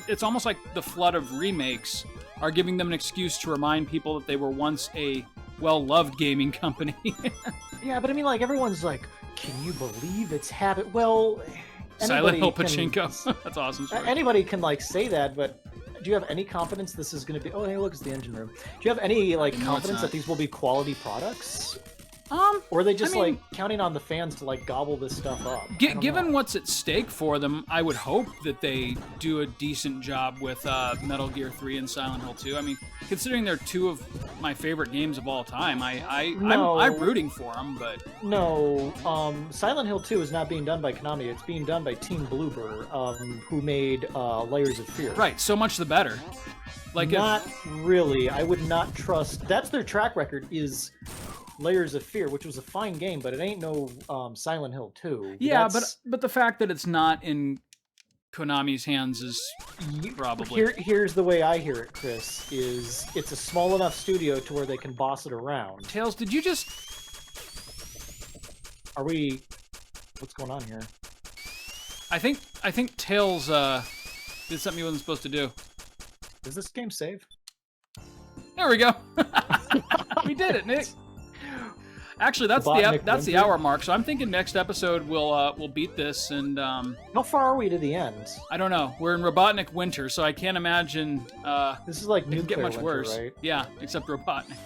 it's almost like the flood of remakes are giving them an excuse to remind people that they were once a well-loved gaming company. Yeah, but I mean, like, everyone's like, Can you believe it's happened? Well, Silent Hill can, Pachinko. That's awesome. Story. Anybody can like say that, but do you have any confidence this is going to be? Oh, hey, look, it's the engine room. Do you have any like confidence that these will be quality products? Or are they just like counting on the fans to like gobble this stuff up? Given what's at stake for them, I would hope that they do a decent job with Metal Gear 3 and Silent Hill 2. I mean, considering they're two of my favorite games of all time, I'm rooting for them. But no, Silent Hill 2 is not being done by Konami. It's being done by Team Bloober, who made Layers of Fear. Right, so much the better. Like, not really. I would not trust. That's their track record. Is Layers of Fear, which was a fine game, but it ain't no Silent Hill 2. Yeah, but the fact that it's not in Konami's hands is probably... Here's the way I hear it, Chris, is it's a small enough studio to where they can boss it around. Tails, did you just... Are we... What's going on here? I think Tails did something he wasn't supposed to do. Does this game save? There we go. We did it, Nick. Actually, that's the hour mark. So I'm thinking next episode we'll beat this. And how far are we to the end? I don't know. We're in Robotnik winter, so I can't imagine this is like it can get much winter, worse. Right? Yeah, except Robotnik.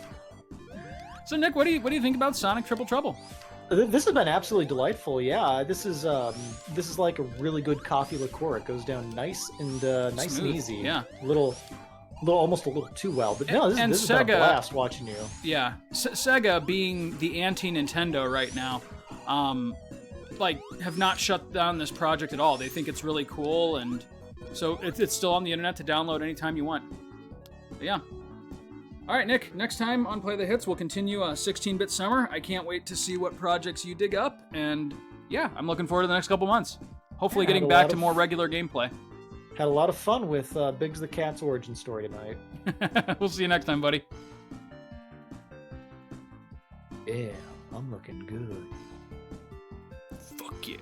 So Nick, what do you think about Sonic Triple Trouble? This has been absolutely delightful. Yeah, this is like a really good coffee liqueur. It goes down nice and nice and easy. Yeah, almost a little too well, but no, this has been a blast watching you. Yeah, Sega being the anti-Nintendo right now, like have not shut down this project at all. They think it's really cool, and so it's still on the internet to download anytime you want. But yeah. All right, Nick, next time on Play the Hits, we'll continue 16-Bit Summer. I can't wait to see what projects you dig up, and yeah, I'm looking forward to the next couple months. Hopefully getting back to more regular gameplay. Had a lot of fun with Biggs the Cat's origin story tonight. We'll see you next time, buddy. Yeah, I'm looking good. Fuck yeah.